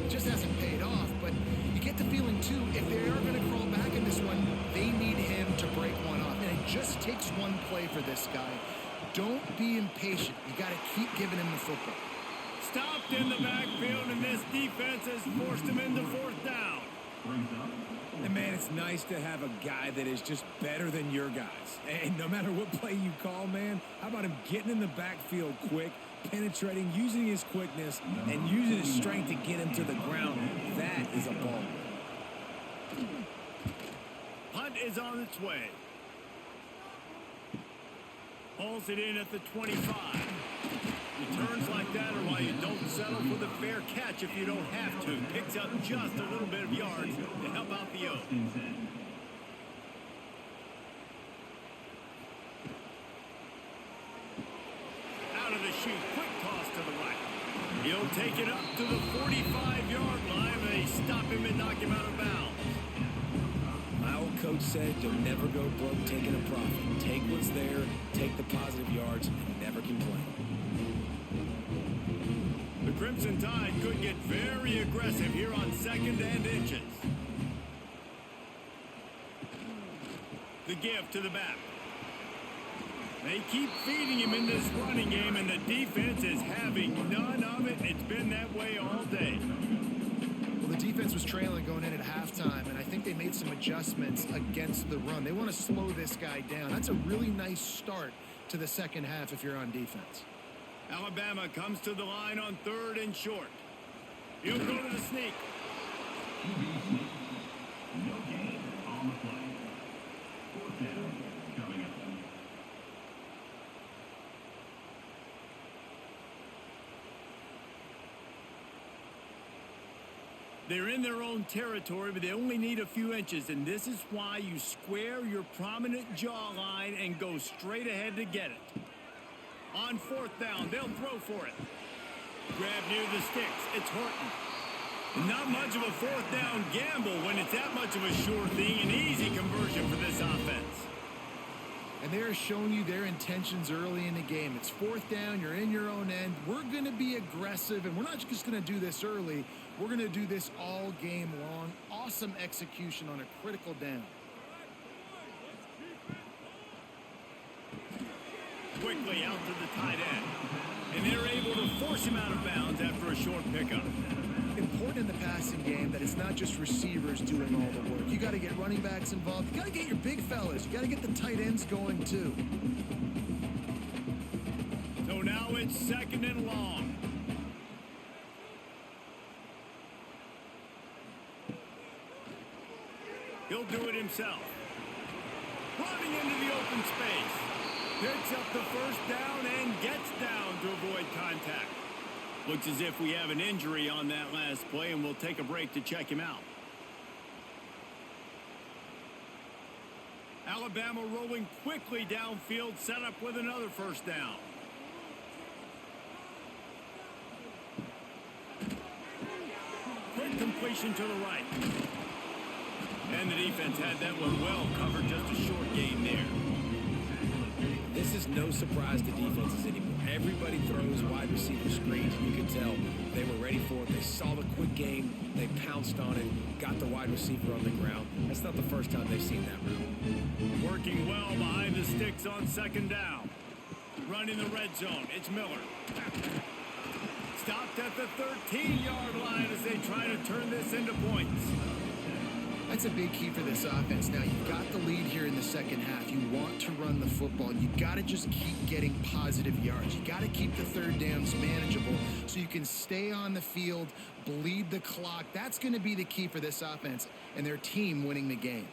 It just hasn't paid off, but you get the feeling, too, if they are going to crawl back in this one, they need him to break one off, and it just takes one play for this guy. Don't be impatient. You got to keep giving him the football. Stopped in the backfield, and this defense has forced him into 4th down. And, man, it's nice to have a guy that is just better than your guys. And no matter what play you call, man, how about him getting in the backfield quick, penetrating, using his quickness, and using his strength to get him to the ground? That is a ball. Punt is on its way. Hauls it in at the 25. Returns like that are why you don't settle for the fair catch if you don't have to. Picks up just a little bit of yards to help out the O. Out of the chute, quick toss to the right. He'll take it up to the 45-yard line. They stop him and knock him out of bounds. My old coach said you'll never go broke taking a profit. Take what's there, take the positive yards, and never complain. The Crimson Tide could get very aggressive here on 2nd and inches. The give to the back. They keep feeding him in this running game, and the defense is having none of it. It's been that way all day. Well, the defense was trailing going in at halftime, and I think they made some adjustments against the run. They want to slow this guy down. That's a really nice start to the second half if you're on defense. Alabama comes to the line on 3rd and short. He'll go to the sneak. No gain on the play. 4th down coming up. They're in their own territory, but they only need a few inches, and this is why you square your prominent jawline and go straight ahead to get it. On 4th down, they'll throw for it. Grab near the sticks. It's Horton. Not much of a 4th down gamble when it's that much of a sure thing, an easy conversion for this offense. And they're showing you their intentions early in the game. It's 4th down. You're in your own end. We're going to be aggressive, and we're not just going to do this early. We're going to do this all game long. Awesome execution on a critical down. Quickly out to the tight end. And they're able to force him out of bounds after a short pickup. Important in the passing game that it's not just receivers doing all the work. You got to get running backs involved. You got to get your big fellas. You got to get the tight ends going too. So now it's 2nd and long. He'll do it himself. Running into the open space. Picks up the first down and gets down to avoid contact. Looks as if we have an injury on that last play, and we'll take a break to check him out. Alabama rolling quickly downfield, set up with another first down. Quick completion to the right. And the defense had that one well covered, just a short gain there. This This is no surprise to defenses anymore. Everybody throws wide receiver screens, and you can tell they were ready for it. They saw the quick game. They pounced on it, got the wide receiver on the ground. That's not the first time they've seen that route. Working well behind the sticks on second down. Running the red zone. It's Miller. Stopped at the 13-yard line as they try to turn this into points. That's a big key for this offense. Now, you've got the lead here in the second half. You want to run the football. You got to just keep getting positive yards. You got to keep the third downs manageable so you can stay on the field, bleed the clock. That's going to be the key for this offense and their team winning the game.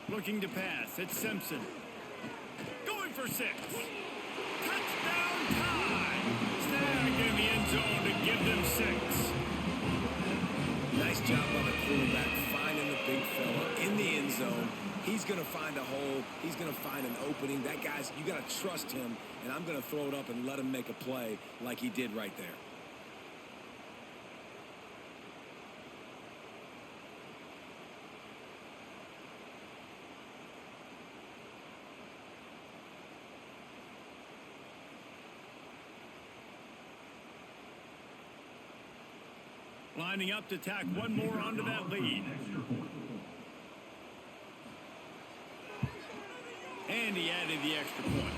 Looking to pass. It's Simpson. Going for 6. Touchdown time. Snag in the end zone to give them 6. Nice job by the quarterback finding the big fella in the end zone. He's going to find a hole. He's going to find an opening. That guy's, you got to trust him, and I'm going to throw it up and let him make a play like he did right there. Lining up to tack one more onto that lead. And he added the extra point.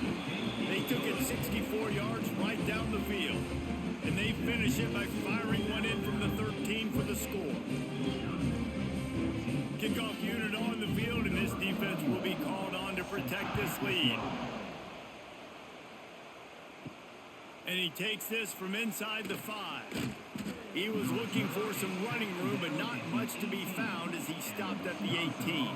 They took it 64 yards right down the field. And they finish it by firing one in from the 13 for the score. Kickoff unit on the field, and this defense will be called on to protect this lead. And he takes this from inside the 5. He was looking for some running room, but not much to be found as he stopped at the 18.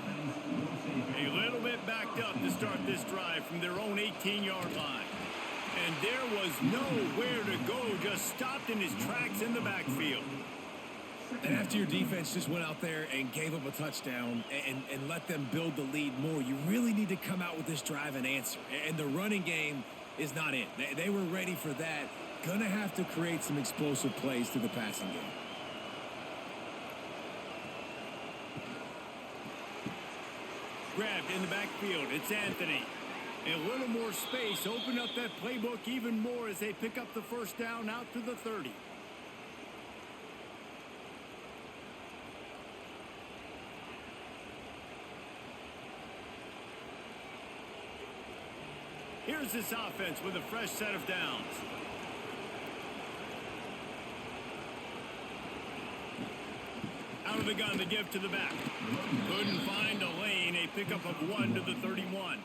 A little bit backed up to start this drive from their own 18-yard line. And there was nowhere to go, just stopped in his tracks in the backfield. And after your defense just went out there and gave up a touchdown and let them build the lead more, you really need to come out with this drive and answer. And the running game is not in. They were ready for that. Going to have to create some explosive plays through the passing game. Grabbed in the backfield. It's Anthony. And a little more space. Open up that playbook even more as they pick up the first down out to the 30. Here's this offense with a fresh set of downs. Out of the gun to give to the back. Couldn't find a lane. A pickup of 1 to the 31.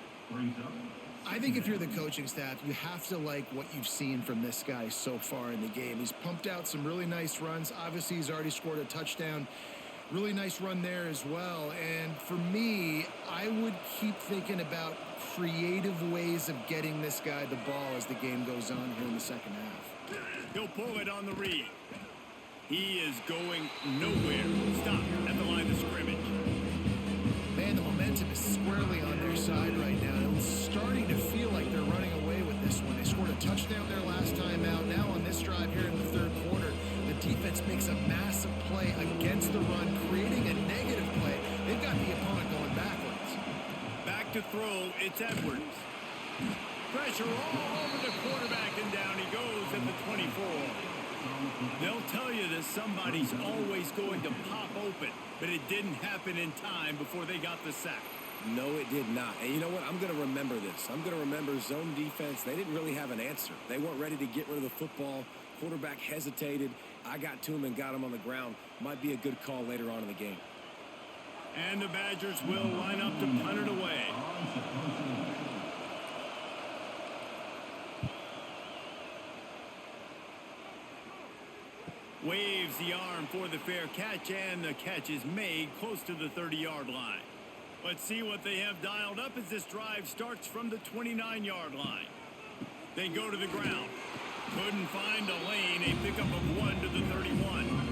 I think if you're the coaching staff, you have to like what you've seen from this guy so far in the game. He's pumped out some really nice runs. Obviously, he's already scored a touchdown. Really nice run there as well. And for me, I would keep thinking about creative ways of getting this guy the ball as the game goes on here in the second half. He'll pull it on the read. He is going nowhere. Stop at the line of scrimmage. Man, the momentum is squarely on their side right now. It's starting to feel like they're running away with this one. They scored a touchdown there last time out. Now on this drive here in the third quarter, the defense makes a massive play against the run, creating a negative play. They've got the opponent going backwards. Back to throw, it's Edwards. Pressure all over the quarterback, and down he goes at the 24. They'll tell you that somebody's always going to pop open, but it didn't happen in time before they got the sack. No, it did not. And you know what? I'm going to remember this. I'm going to remember zone defense. They didn't really have an answer. They weren't ready to get rid of the football. Quarterback hesitated. I got to him and got him on the ground. Might be a good call later on in the game. And the Badgers will line up to punt it away. Waves the arm for the fair catch, and the catch is made close to the 30-yard line. Let's see what they have dialed up as this drive starts from the 29-yard line. They go to the ground. Couldn't find a lane. A pickup of 1 to the 31.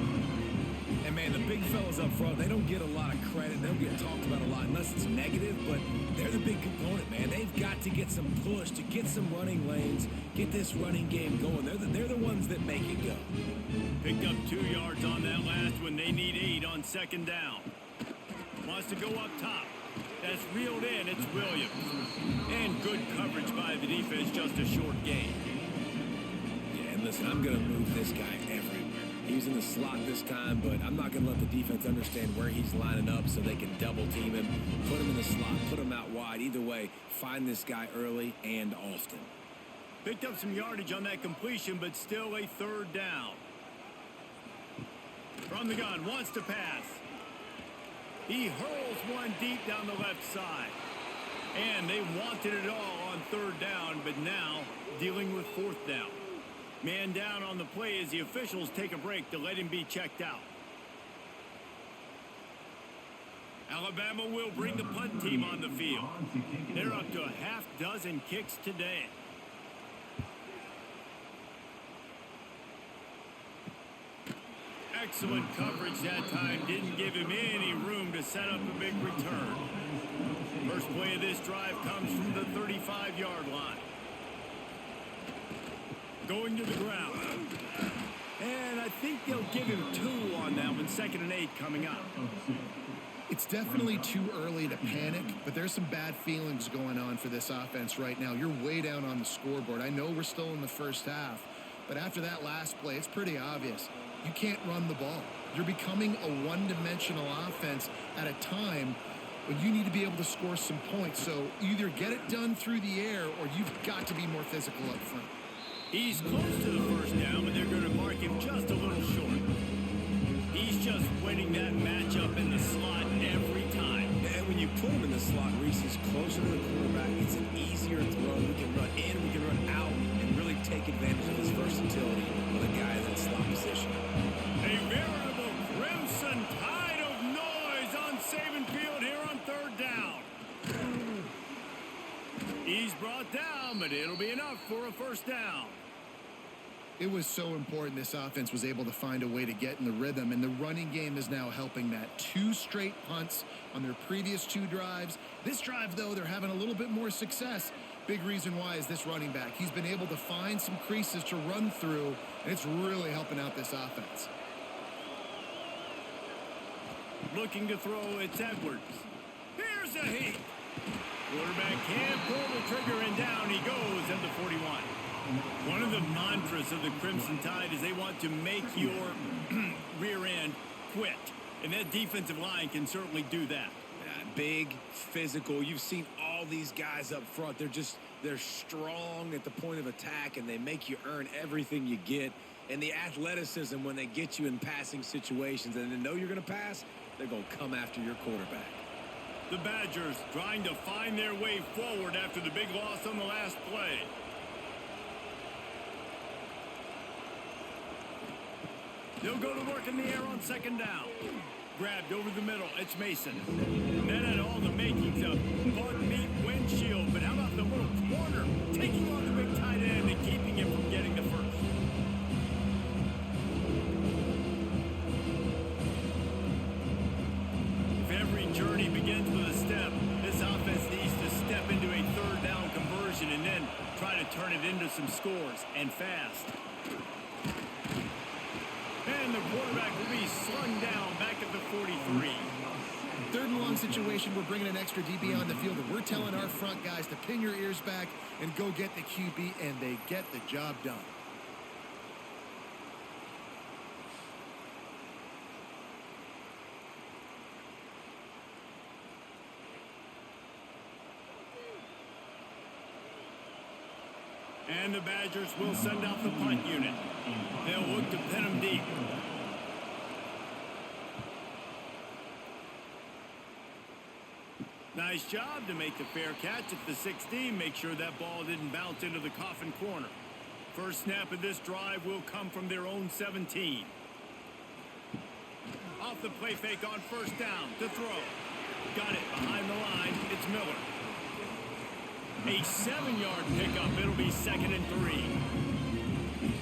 And, man, the big fellas up front, they don't get a lot of credit. They don't get talked about a lot unless it's negative, but they're the big component, man. They've got to get some push, to get some running lanes, get this running game going. They're the ones that make it go. Picked up 2 yards on that last one. They need 8 on second down. Wants to go up top. That's reeled in. It's Williams. And good coverage by the defense, just a short gain. Yeah, and listen, I'm going to move this guy everywhere. He's in the slot this time, but I'm not going to let the defense understand where he's lining up so they can double team him, put him in the slot, put him out wide. Either way, find this guy early and often. Picked up some yardage on that completion, but still a third down. From the gun, wants to pass. He hurls one deep down the left side. And they wanted it all on third down, but now dealing with fourth down. Man down on the play as the officials take a break to let him be checked out. Alabama will bring the punt team on the field. They're up to a half dozen kicks today. Excellent coverage that time. Didn't give him any room to set up a big return. First play of this drive comes from the 35-yard line. Going to the ground. And I think they'll give him 2 on that one. 2nd and 8 coming up. It's definitely too early to panic, but there's some bad feelings going on for this offense right now. You're way down on the scoreboard. I know we're still in the first half, but after that last play, it's pretty obvious. You can't run the ball. You're becoming a one-dimensional offense at a time when you need to be able to score some points. So either get it done through the air or you've got to be more physical up front. He's close to the first down, but they're going to mark him just a little short. He's just winning that matchup in the slot every time. And when you put him in the slot, Reese is closer to the quarterback. It's an easier throw. We can run in, we can run out, and really take advantage of his versatility with a guy in that slot position. A veritable crimson tide of noise on Saban Field here on third down. He's brought down, but it'll be enough for a first down. It was so important this offense was able to find a way to get in the rhythm, and the running game is now helping that. 2 straight punts on their previous 2 drives. This drive, though, they're having a little bit more success. Big reason why is this running back. He's been able to find some creases to run through, and it's really helping out this offense. Looking to throw, it's Edwards. Here's a heat. Quarterback can't pull the trigger, and down he goes at the 41. One of the mantras of the Crimson Tide is they want to make your rear end quit. And that defensive line can certainly do that. Big, physical. You've seen all these guys up front. They're strong at the point of attack, and they make you earn everything you get. And the athleticism when they get you in passing situations and they know you're going to pass, they're going to come after your quarterback. The Badgers trying to find their way forward after the big loss on the last play. They'll go to work in the air on second down. Grabbed over the middle. It's Mason. That had all the makings of butt meat windshield. But how about the little corner taking on the big tight end and keeping him from getting the first? If every journey begins with a step, this offense needs to step into a third down conversion and then try to turn it into some scores, and fast. And the quarterback will be slung down back at the 43. 3rd and long situation, we're bringing an extra DB on the field, and we're telling our front guys to pin your ears back and go get the QB, and they get the job done. And the Badgers will send out the punt unit. They'll look to pin them deep. Nice job to make the fair catch at the 16. Make sure that ball didn't bounce into the coffin corner. First snap of this drive will come from their own 17. Off the play fake on first down to throw. Got it behind the line. It's Miller. A 7-yard pickup. It'll be 2nd and 3.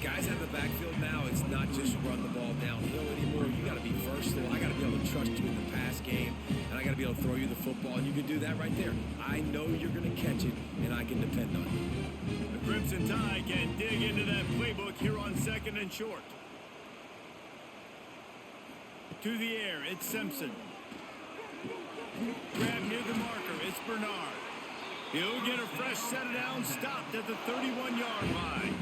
Guys out of the backfield now, it's not just run the ball downhill anymore. You got to be versatile. I got to be able to trust you in the pass game, and I got to be able to throw you the football, and you can do that right there. I know you're going to catch it, and I can depend on you. The Crimson Tide can dig into that playbook here on 2nd and short. To the air, it's Simpson. Grab near the mark. It's Bernard. He'll get a fresh set down, stopped at the 31-yard line.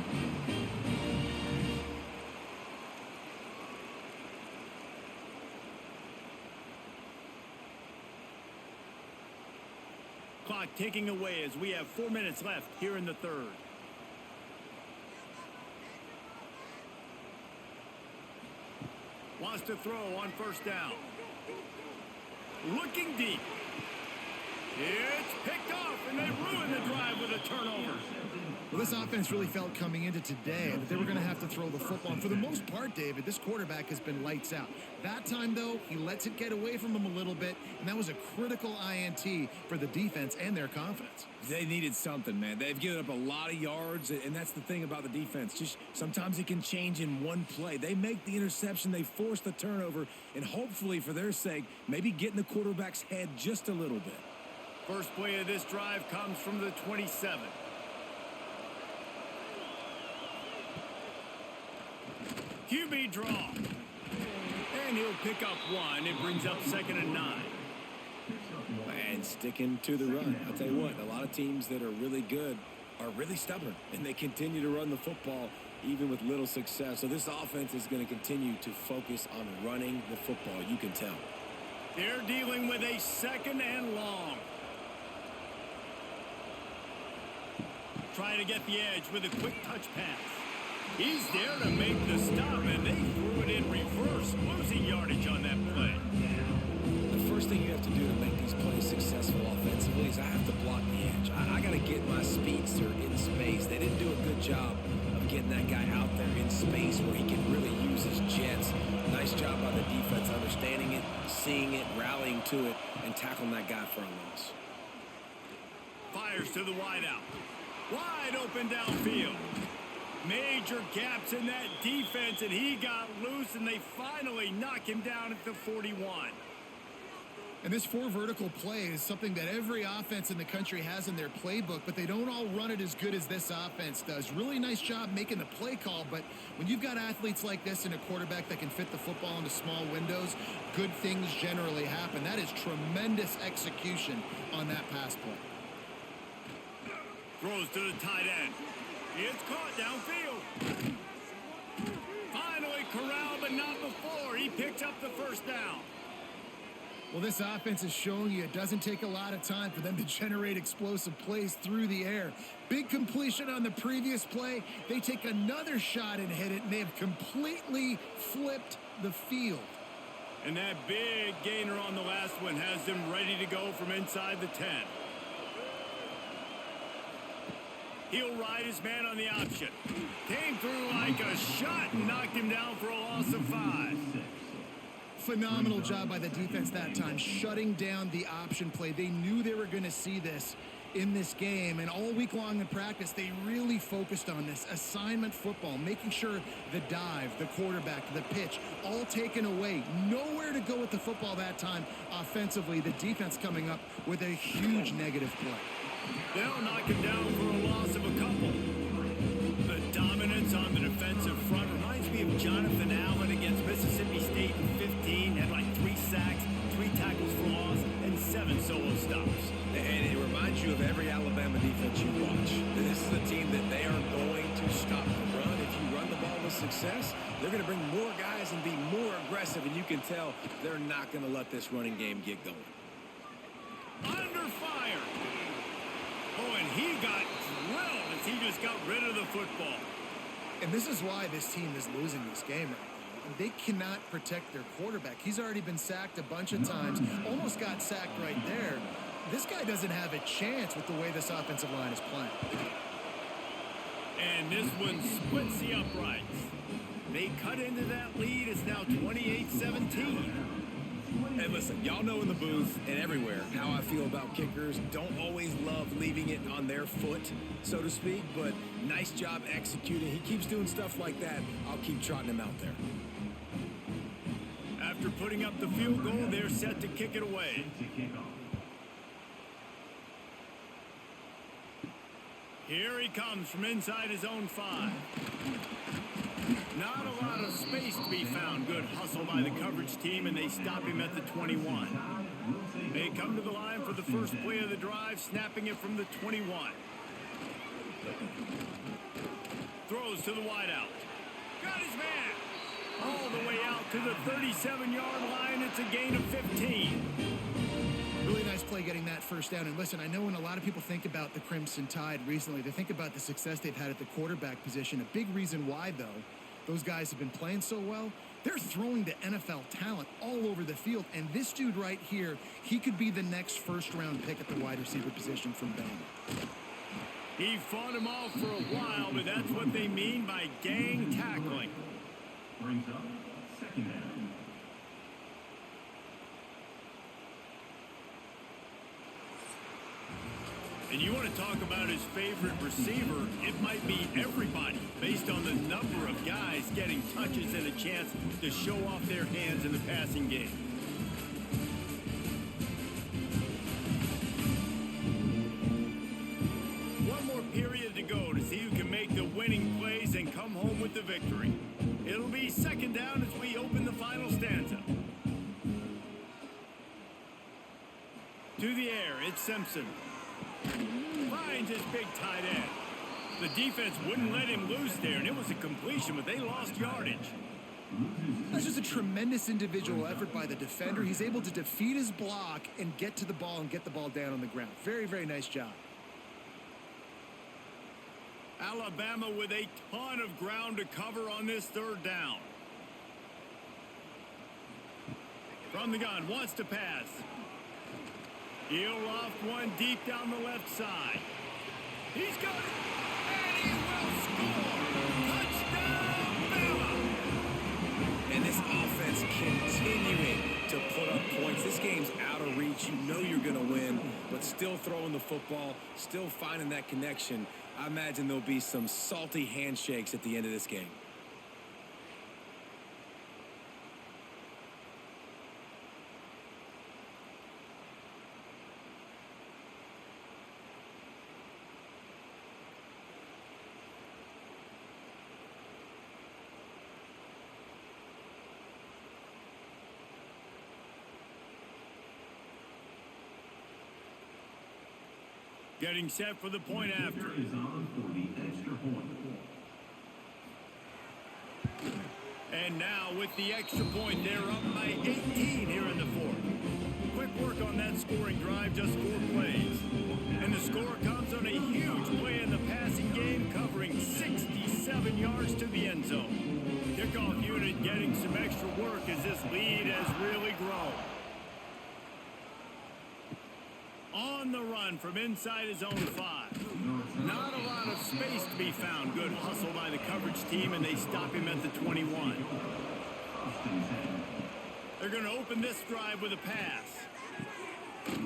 Clock ticking away as we have 4 minutes left here in the third. Wants to throw on first down. Looking deep. It's picked off, and they ruin the drive with a turnover. Well, this offense really felt coming into today that they were going to have to throw the football. And for the most part, David, this quarterback has been lights out. That time, though, he lets it get away from him a little bit, and that was a critical INT for the defense and their confidence. They needed something, man. They've given up a lot of yards, and that's the thing about the defense. Just sometimes it can change in one play. They make the interception, they force the turnover, and hopefully, for their sake, maybe get in the quarterback's head just a little bit. First play of this drive comes from the 27. QB draw. And he'll pick up one. It brings up 2nd and 9. And sticking to the run. I'll tell you what, a lot of teams that are really good are really stubborn, and they continue to run the football even with little success. So this offense is going to continue to focus on running the football, you can tell. They're dealing with a 2nd and long. Trying to get the edge with a quick touch pass. He's there to make the stop, and they threw it in reverse, losing yardage on that play. The first thing you have to do to make these plays successful offensively is I have to block the edge. I got to get my speedster in space. They didn't do a good job of getting that guy out there in space where he can really use his jets. Nice job by the defense understanding it, seeing it, rallying to it, and tackling that guy for a loss. Fires to the wideout. Wide open downfield. Major gaps in that defense, and he got loose, and they finally knock him down at the 41. And this 4 vertical play is something that every offense in the country has in their playbook, but they don't all run it as good as this offense does. Really nice job making the play call, but when you've got athletes like this and a quarterback that can fit the football into small windows, good things generally happen. That is tremendous execution on that pass play. Throws to the tight end. It's caught downfield. Finally corralled, but not before. He picked up the first down. Well, this offense is showing you it doesn't take a lot of time for them to generate explosive plays through the air. Big completion on the previous play. They take another shot and hit it, and they have completely flipped the field. And that big gainer on the last one has them ready to go from inside the 10. He'll ride his man on the option. Came through like a shot and knocked him down for a loss of 5. Phenomenal job by the defense that time, shutting down the option play. They knew they were going to see this in this game, and all week long in practice, they really focused on this assignment football, making sure the dive, the quarterback, the pitch, all taken away. Nowhere to go with the football that time offensively. The defense coming up with a huge negative play. They'll knock him down for a loss of a couple. The dominance on the defensive front reminds me of Jonathan Allen against Mississippi State in 15. Had like 3 sacks, 3 tackles for loss, and 7 solo stops. And it reminds you of every Alabama defense you watch. This is a team that they are going to stop the run. If you run the ball with success, they're going to bring more guys and be more aggressive, and you can tell they're not going to let this running game get going. Under fire. Oh, and he got drilled as he just got rid of the football. And this is why this team is losing this game right now. They cannot protect their quarterback. He's already been sacked a bunch of times, almost got sacked right there. This guy doesn't have a chance with the way this offensive line is playing. And this one splits the uprights. They cut into that lead. It's now 28-17. And listen, y'all know in the booth and everywhere how I feel about kickers. Don't always love leaving it on their foot, so to speak, but nice job executing. He keeps doing stuff like that. I'll keep trotting him out there. After putting up the field goal, they're set to kick it away. Here he comes from inside his own 5. Not a lot of space to be found. Good hustle by the coverage team, and they stop him at the 21. They come to the line for the first play of the drive, snapping it from the 21. Throws to the wideout. Got his man. All the way out to the 37-yard line. It's a gain of 15. Really nice play getting that first down. And listen, I know when a lot of people think about the Crimson Tide recently, they think about the success they've had at the quarterback position. A big reason why, though, those guys have been playing so well, they're throwing to NFL talent all over the field. And this dude right here, he could be the next first-round pick at the wide receiver position from Bama. He fought him off for a while, but that's what they mean by gang tackling. Brings up second down. And you want to talk about his favorite receiver, it might be everybody, based on the number of guys getting touches and a chance to show off their hands in the passing game. One more period to go to see who can make the winning plays and come home with the victory. It'll be second down as we open the final stanza. To the air, it's Simpson. Finds his big tight end. The defense wouldn't let him loose there, and it was a completion, but they lost yardage. That's just a tremendous individual effort by the defender. He's able to defeat his block and get to the ball and get the ball down on the ground. Very, very nice job. Alabama with a ton of ground to cover on this third down. From the gun, wants to pass. He'll loft one deep down the left side. He's got it, and he will score. Touchdown, Bama! And this offense continuing to put up points. This game's out of reach. You know you're going to win, but still throwing the football, still finding that connection. I imagine there'll be some salty handshakes at the end of this game. Getting set for the point after. Is on for the extra point. And now with the extra point, they're up by 18 here in the fourth. Quick work on that scoring drive, just 4 plays. And the score comes on a huge play in the passing game, covering 67 yards to the end zone. Kickoff unit getting some extra work as this lead has really grown. On the run from inside his own 5. Not a lot of space to be found. Good hustle by the coverage team, and they stop him at the 21. They're going to open this drive with a pass.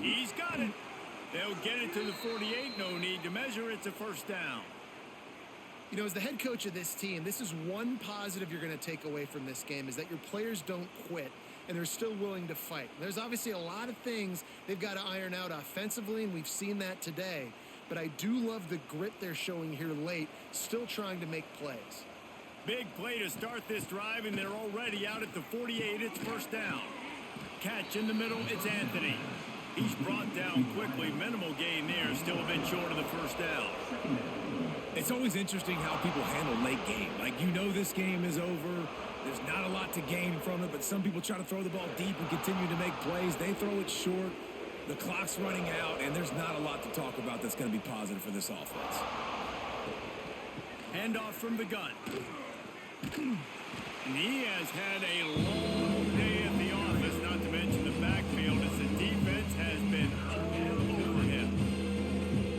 He's got it. They'll get it to the 48. No need to measure. It's a first down. You know, as the head coach of this team, this is one positive you're going to take away from this game, is that your players don't quit and they're still willing to fight. There's obviously a lot of things they've got to iron out offensively, and we've seen that today. But I do love the grit they're showing here late, still trying to make plays. Big play to start this drive, and they're already out at the 48. It's first down. Catch in the middle. It's Anthony. He's brought down quickly. Minimal gain there. Still a bit short of the first down. It's always interesting how people handle late game. Like, you know this game is over. There's not a lot to gain from it, but some people try to throw the ball deep and continue to make plays. They throw it short. The clock's running out, and there's not a lot to talk about that's going to be positive for this offense. Handoff from the gun. And he has had a long day at the office, not to mention the backfield, as the defense has been all over him.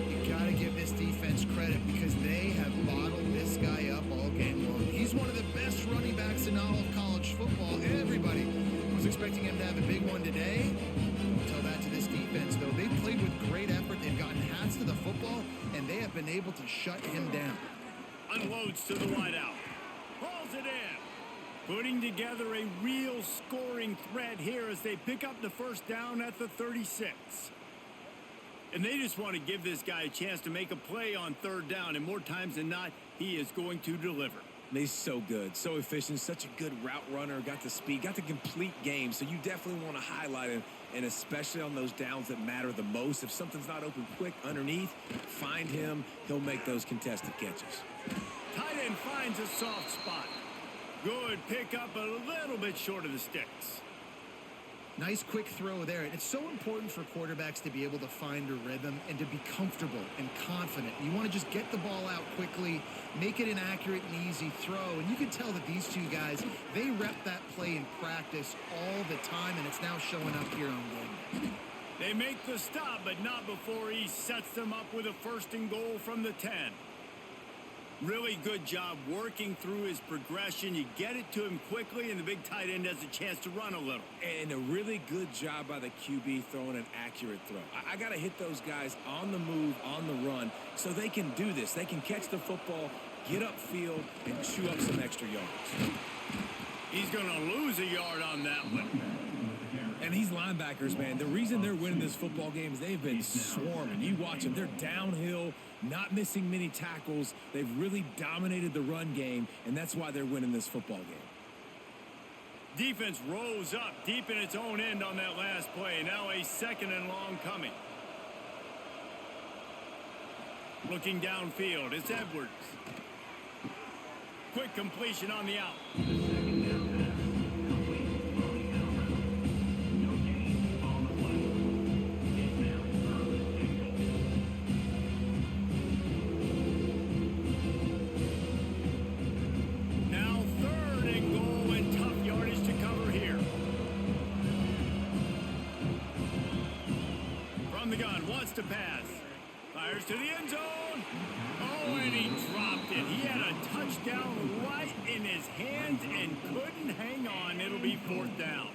You got to give this defense credit because they have bottled this guy up all game long. He's one of the best running backs in all of college football. Everybody was expecting him to have a big one today. Don't tell that to this defense, though. They played with great effort. They've gotten hats to the football, and they have been able to shut him down. Unloads to the wideout. Hauls it in. Putting together a real scoring threat here as they pick up the first down at the 36. And they just want to give this guy a chance to make a play on third down, and more times than not, he is going to deliver. And he's so good, so efficient, such a good route runner, got the speed, got the complete game. So you definitely want to highlight him, and especially on those downs that matter the most. If something's not open quick underneath, find him. He'll make those contested catches. Tight end finds a soft spot. Good pickup, a little bit short of the sticks. Nice quick throw there. And it's so important for quarterbacks to be able to find a rhythm and to be comfortable and confident. You want to just get the ball out quickly, make it an accurate and easy throw. And you can tell that these two guys, they rep that play in practice all the time, and it's now showing up here on game day. They make the stop, but not before he sets them up with a 1st and goal from the 10. Really good job working through his progression. You get it to him quickly, and the big tight end has a chance to run a little. And a really good job by the QB throwing an accurate throw. I got to hit those guys on the move, on the run, so they can do this. They can catch the football, get upfield, and chew up some extra yards. He's going to lose a yard on that one. And these linebackers, man, the reason they're winning this football game is they've been swarming. You watch them. They're downhill, not missing many tackles. They've really dominated the run game, and that's why they're winning this football game. Defense rose up deep in its own end on that last play. Now a 2nd and long coming. Looking downfield, it's Edwards. Quick completion on the out. To pass. Fires to the end zone. Oh, and he dropped it. He had a touchdown right in his hands and couldn't hang on. It'll be 4th down.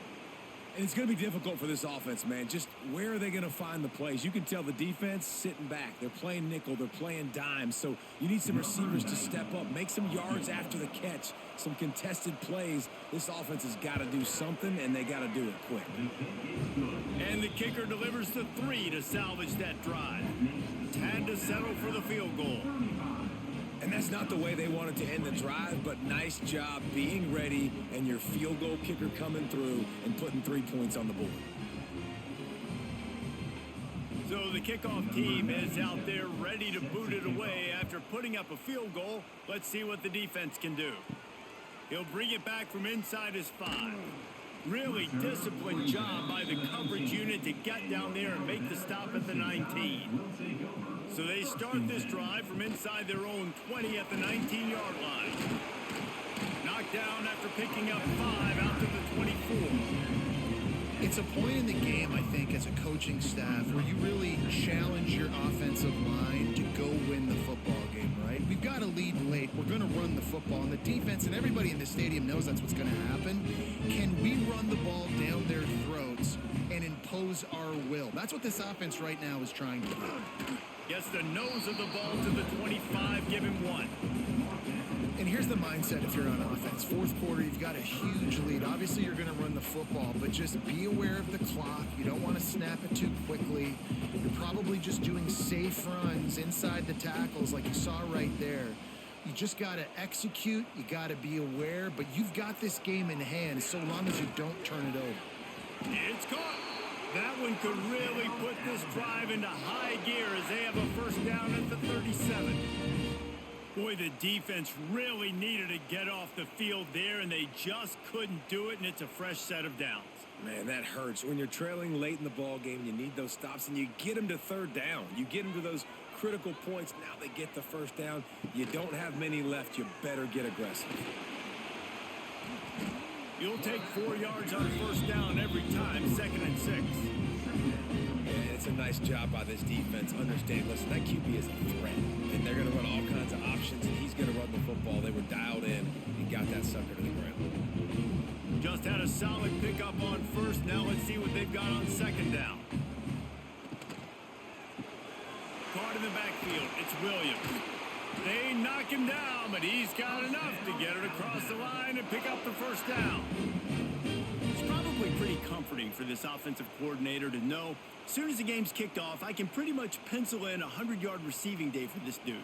And it's going to be difficult for this offense, man. Just where are they going to find the plays? You can tell the defense sitting back. They're playing nickel. They're playing dime. So you need some receivers to step up, make some yards after the catch, some contested plays. This offense has got to do something, and they got to do it quick. And the kicker delivers the 3 to salvage that drive. Had to settle for the field goal. And that's not the way they wanted to end the drive, but nice job being ready and your field goal kicker coming through and putting 3 points on the board. So the kickoff team is out there ready to boot it away after putting up a field goal. Let's see what the defense can do. He'll bring it back from inside his 5. Really disciplined job by the coverage unit to get down there and make the stop at the 19. So they start this drive from inside their own 20 at the 19-yard line. Knocked down after picking up 5 out to the 24. It's a point in the game, I think, as a coaching staff where you really challenge your offensive line to go win the football game, right? We've got to lead late. We're going to run the football. And the defense and everybody in the stadium knows that's what's going to happen. Can we run the ball down their throats and impose our will? That's what this offense right now is trying to do. Gets the nose of the ball to the 25, give him 1. And here's the mindset if you're on offense. 4th quarter, you've got a huge lead. Obviously, you're going to run the football, but just be aware of the clock. You don't want to snap it too quickly. You're probably just doing safe runs inside the tackles like you saw right there. You just got to execute. You got to be aware, but you've got this game in hand so long as you don't turn it over. It's caught. That one could really put this drive into high gear as they have a 1st down at the 37. Boy, the defense really needed to get off the field there, and they just couldn't do it, and it's a fresh set of downs. Man, that hurts. When you're trailing late in the ball game, you need those stops, and you get them to 3rd down. You get them to those critical points. Now they get the 1st down. You don't have many left. You better get aggressive. You'll take 4 yards on 1st down every time, 2nd and 6. And it's a nice job by this defense. Understand, listen, that QB is a threat. And they're going to run all kinds of options, and he's going to run the football. They were dialed in and got that sucker to the ground. Just had a solid pickup on 1st. Now let's see what they've got on 2nd down. Caught in the backfield. It's Williams. They knock him down, but he's got enough to get it across the line and pick up the 1st down. It's probably pretty comforting for this offensive coordinator to know as soon as the game's kicked off, I can pretty much pencil in a 100-yard receiving day for this dude.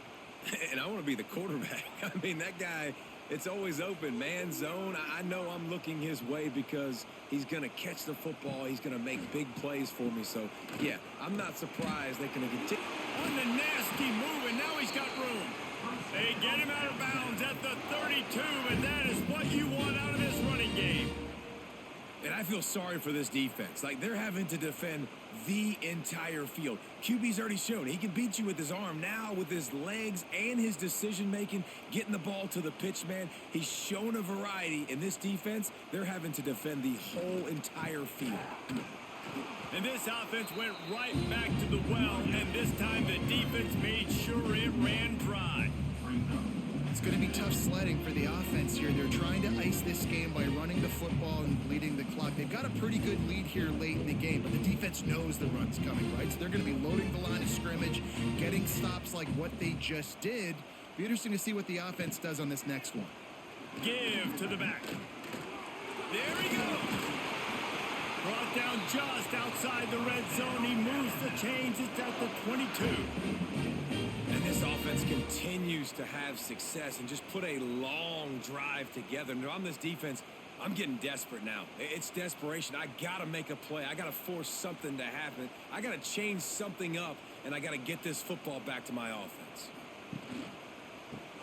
And I want to be the quarterback. I mean, that guy It's always open, man, zone. I know I'm looking his way because he's going to catch the football. He's going to make big plays for me. So, yeah, I'm not surprised they're going to continue. On the nasty move, and now he's got room. They get him out of bounds at the 32, and that is what you want out of this running game. And I feel sorry for this defense. Like, they're having to defend the entire field. QB's already shown he can beat you with his arm. Now, with his legs and his decision-making, getting the ball to the pitch, man, he's shown a variety. In this defense, they're having to defend the whole entire field. And this offense went right back to the well, and this time the defense made sure it ran dry. It's going to be tough sledding for the offense here. They're trying to ice this game by running the football and bleeding the clock. They've got a pretty good lead here late in the game, but the defense knows the run's coming, right? So they're going to be loading the line of scrimmage, getting stops like what they just did. Be interesting to see what the offense does on this next one. Give to the back. There he goes. Brought down just outside the red zone. He moves the chains. It's at the 22. And this offense continues to have success and just put a long drive together. And on this defense, I'm getting desperate now. It's desperation. I got to make a play. I got to force something to happen. I got to change something up, and I got to get this football back to my offense.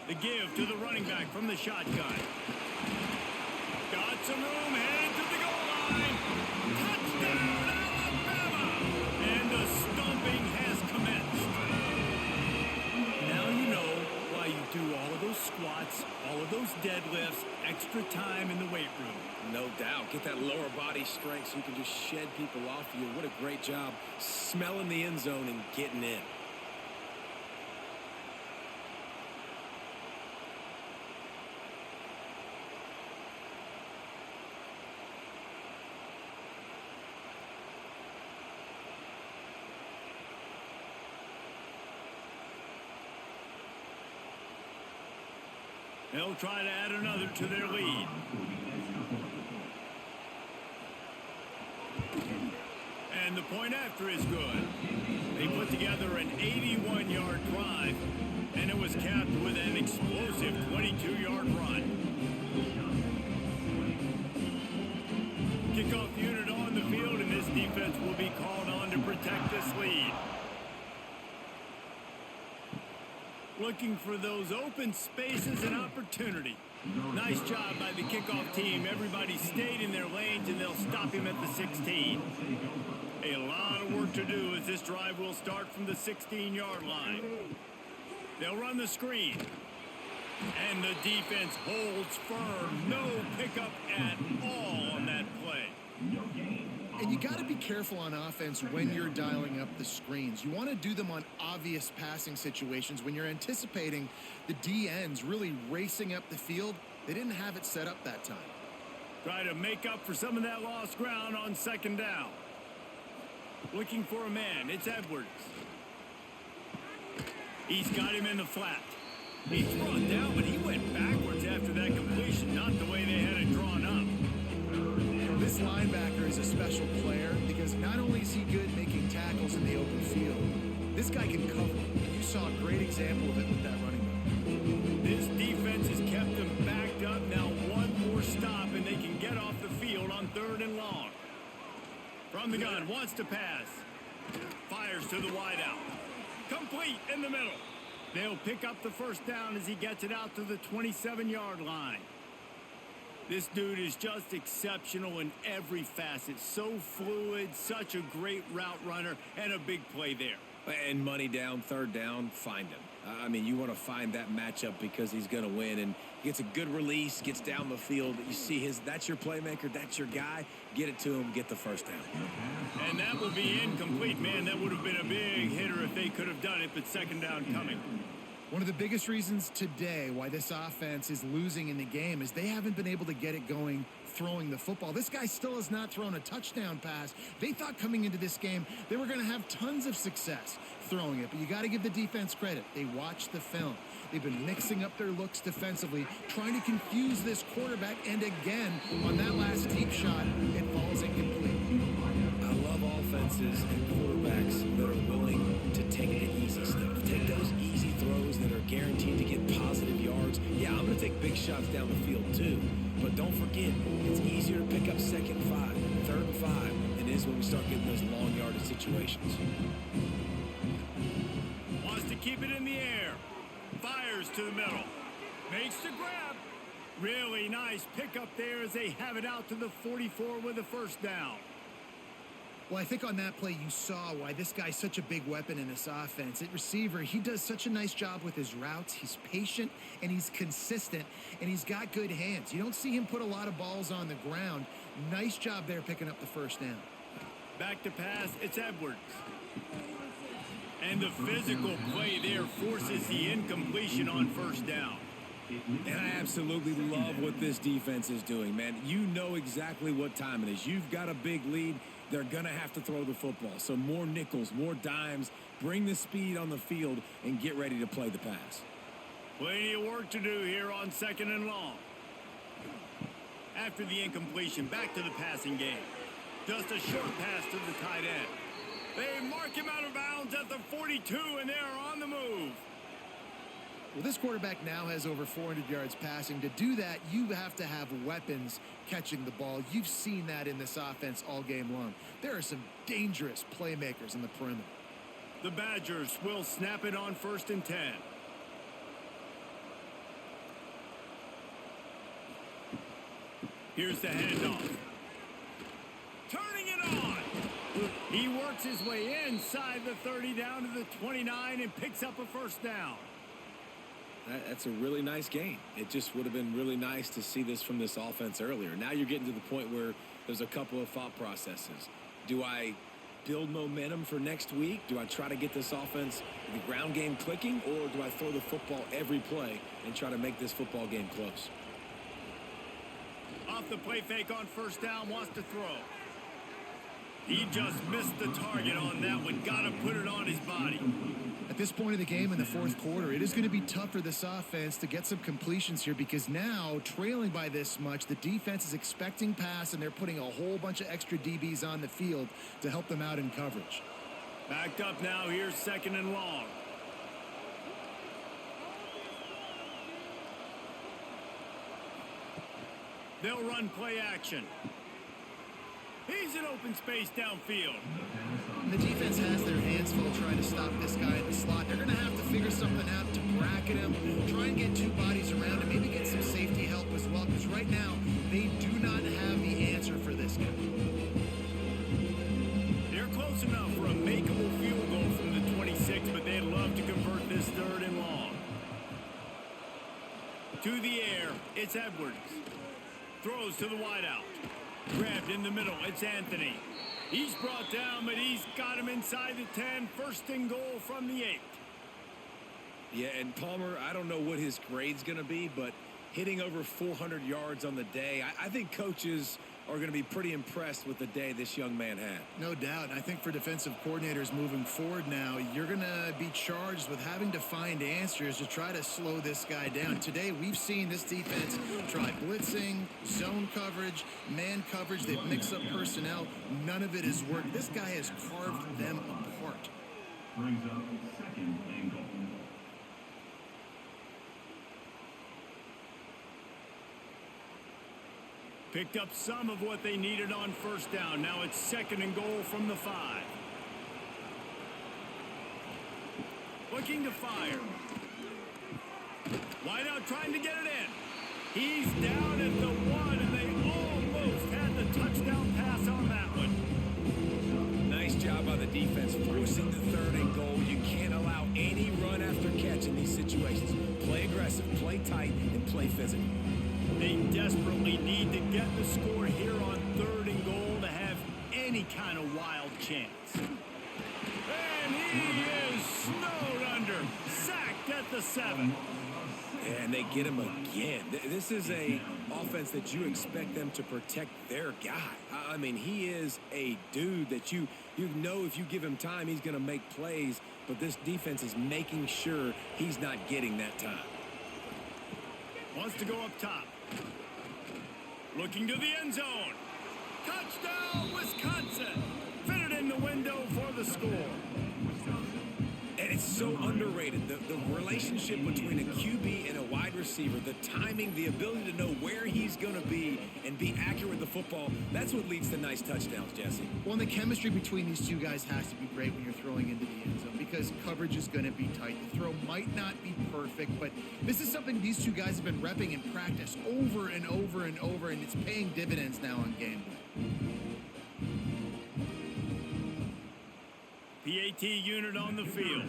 The give to the running back from the shotgun. Got some room, headed to the goal line. Touchdown, Alabama! And the stomping has commenced. Now you know why you do all of those squats, all of those deadlifts, extra time in the weight room. No doubt. Get that lower body strength so you can just shed people off you. What a great job smelling the end zone and getting in. They'll try to add another to their lead. And the point after is good. They put together an 81-yard drive, and it was capped with an explosive 22-yard run. Kickoff unit on the field, and this defense will be called on to protect this lead. Looking for those open spaces and opportunity. Nice job by the kickoff team. Everybody stayed in their lanes, and they'll stop him at the 16. A lot of work to do as this drive will start from the 16-yard line. They'll run the screen. And the defense holds firm. No pickup at all on that play. And you got to be careful on offense when you're dialing up the screens. You want to do them on obvious passing situations when you're anticipating the DNs really racing up the field. They didn't have it set up that time. Try to make up for some of that lost ground on second down. Looking for a man. It's Edwards. He's got him in the flat. He's brought down, but he went backwards after that completion, not the way they had it drawn up. This linebacker is a special player because not only is he good making tackles in the open field, this guy can cover. You saw a great example of it with that running back. This defense has kept them backed up. Now one more stop, and they can get off the field on 3rd and long. From the gun, wants to pass. Fires to the wideout. Complete in the middle. They'll pick up the first down as he gets it out to the 27-yard line. This dude is just exceptional in every facet. So fluid, such a great route runner, and a big play there. And money down, 3rd down, find him. I mean, you want to find that matchup because he's going to win. And he gets a good release, gets down the field. You see that's your playmaker, that's your guy. Get it to him, get the first down. And that will be incomplete. Man, that would have been a big hitter if they could have done it, but 2nd down coming. One of the biggest reasons today why this offense is losing in the game is they haven't been able to get it going throwing the football. This guy still has not thrown a touchdown pass. They thought coming into this game they were going to have tons of success throwing it, but you got to give the defense credit. They watched the film. They've been mixing up their looks defensively, trying to confuse this quarterback, and again, on that last deep shot, it falls incomplete. I love offenses and quarterbacks that are willing to take the easy stuff. Take those easy throws that are guaranteed to get positive yards. Yeah, I'm going to take big shots down the field too. But don't forget, it's easier to pick up 2nd and 5, 3rd and 5 than it is when we start getting those long yardage situations. Wants to keep it in the air. Fires to the middle. Makes the grab. Really nice pickup there as they have it out to the 44 with a first down. Well, I think on that play you saw why this guy's such a big weapon in this offense. At receiver, he does such a nice job with his routes. He's patient, and he's consistent, and he's got good hands. You don't see him put a lot of balls on the ground. Nice job there picking up the first down. Back to pass, it's Edwards. And the physical play there forces the incompletion on first down. And I absolutely love what this defense is doing, man. You know exactly what time it is. You've got a big lead. They're going to have to throw the football. So more nickels, more dimes, bring the speed on the field, and get ready to play the pass. Plenty of work to do here on 2nd and long. After the incompletion, back to the passing game. Just a short pass to the tight end. They mark him out of bounds at the 42, and they're on the move. Well, this quarterback now has over 400 yards passing. To do that, you have to have weapons catching the ball. You've seen that in this offense all game long. There are some dangerous playmakers in the perimeter. The Badgers will snap it on 1st and 10. Here's the handoff. Turning it on. He works his way inside the 30 down to the 29 and picks up a first down. That's a really nice game. It just would have been really nice to see this from this offense earlier. Now you're getting to the point where there's a couple of thought processes. Do I build momentum for next week? Do I try to get this offense, the ground game clicking, or do I throw the football every play and try to make this football game close? Off the play fake on first down, wants to throw. He just missed the target on that one. Got to put it on his body. At this point of the game in the 4th quarter, it is going to be tough for this offense to get some completions here because now, trailing by this much, the defense is expecting pass, and they're putting a whole bunch of extra DBs on the field to help them out in coverage. Backed up now. Here's 2nd and long. They'll run play action. He's in open space downfield. The defense has their hands full trying to stop this guy in the slot. They're going to have to figure something out to bracket him, try and get 2 bodies around him, maybe get some safety help as well, because right now they do not have the answer for this guy. They're close enough for a makeable field goal from the 26, but they'd love to convert this 3rd and long. To the air, it's Edwards. Throws to the wideout. Grabbed in the middle, it's Anthony. He's brought down, but he's got him inside the 10. 1st and goal from the 8. Yeah, and Palmer, I don't know what his grade's going to be, but hitting over 400 yards on the day, I think coaches are going to be pretty impressed with the day this young man had. No doubt. And I think for defensive coordinators moving forward now, you're going to be charged with having to find answers to try to slow this guy down. Today, we've seen this defense try blitzing, zone coverage, man coverage. They've mixed up personnel. None of it has worked. This guy has carved them apart. Brings up 2nd and goal. Picked up some of what they needed on first down. Now it's 2nd and goal from the 5. Looking to fire. Wideout trying to get it in. He's down at the 1, and they almost had the touchdown pass on that one. Nice job by the defense forcing the 3rd and goal. You can't allow any run after catch in these situations. Play aggressive, play tight, and play physical. They desperately need to get the score here on 3rd and goal to have any kind of wild chance. And he is snowed under, sacked at the 7. And they get him again. This is a offense that you expect them to protect their guy. I mean, he is a dude that you know if you give him time, he's going to make plays. But this defense is making sure he's not getting that time. Wants to go up top. Looking to the end zone. Touchdown, Wisconsin. Fitted in the window for the score. And It's so underrated. The relationship between a QB and a wide receiver, the timing, the ability to know where he's going to be and be accurate with the football, that's what leads to nice touchdowns, Jesse. Well, and the chemistry between these two guys has to be great when you're throwing into the end zone because coverage is going to be tight. The throw might not be perfect, but this is something these two guys have been repping in practice over and over and over, and it's paying dividends now on game day. PAT unit on the field.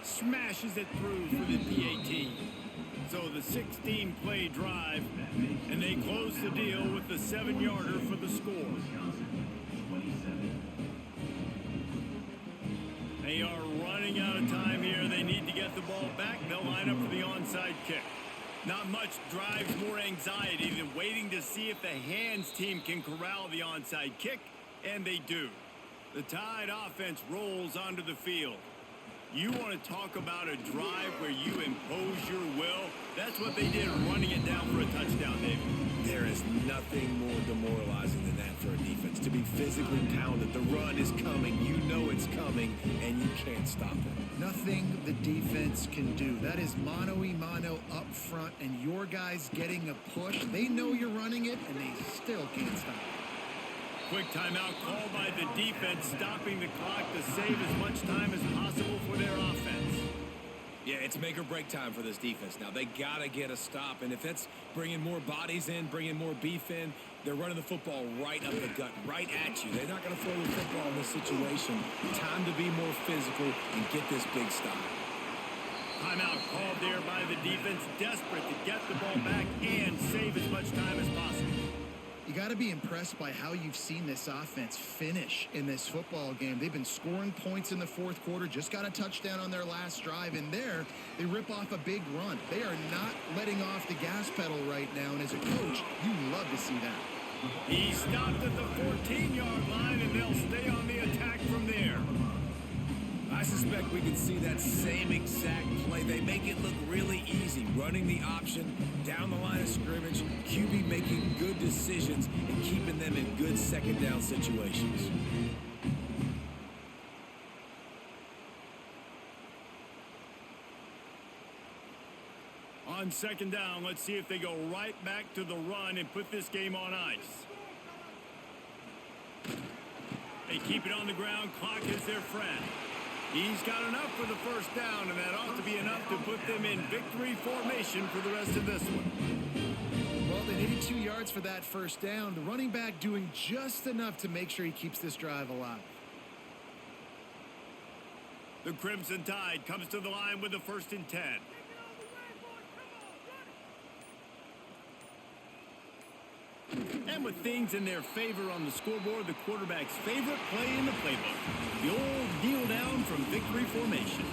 Smashes it through for the PAT. So the 16-play drive, and they close the deal with the 7-yarder for the score. They are running out of time here. They need to get the ball back. They'll line up for the onside kick. Not much drives more anxiety than waiting to see if the hands team can corral the onside kick, and they do. The Tide offense rolls onto the field. You want to talk about a drive where you impose your will? That's what they did, running it down for a touchdown, David. There is nothing more demoralizing than that for a defense. To be physically pounded, the run is coming, you know it's coming, and you can't stop it. Nothing the defense can do. That is mano-a-mano up front, and your guys getting a push. They know you're running it, and they still can't stop it. Quick timeout called by the defense, stopping the clock to save as much time as possible for their offense. Yeah, it's make or break time for this defense now. They got to get a stop, and if it's bringing more bodies in, bringing more beef in, they're running the football right up the gut, right at you. They're not going to throw the football in this situation. Time to be more physical and get this big stop. Timeout called there by the defense, desperate to get the ball back and save as much time as possible. You got to be impressed by how you've seen this offense finish in this football game. They've been scoring points in the fourth quarter, just got a touchdown on their last drive, and there they rip off a big run. They are not letting off the gas pedal right now, and as a coach, you love to see that. He stopped at the 14-yard line, and they'll stay on the attack from there. I suspect we can see that same exact play. They make it look really easy, running the option down the line of scrimmage, QB making good decisions and keeping them in good second down situations. On second down, let's see if they go right back to the run and put this game on ice. They keep it on the ground. Clock is their friend. He's got enough for the first down, and that ought to be enough to put them in victory formation for the rest of this one. Well, they needed 2 yards for that first down. The running back doing just enough to make sure he keeps this drive alive. The Crimson Tide comes to the line with a 1st and 10. And with things in their favor on the scoreboard, the quarterback's favorite play in the playbook, the old kneel down from victory formation.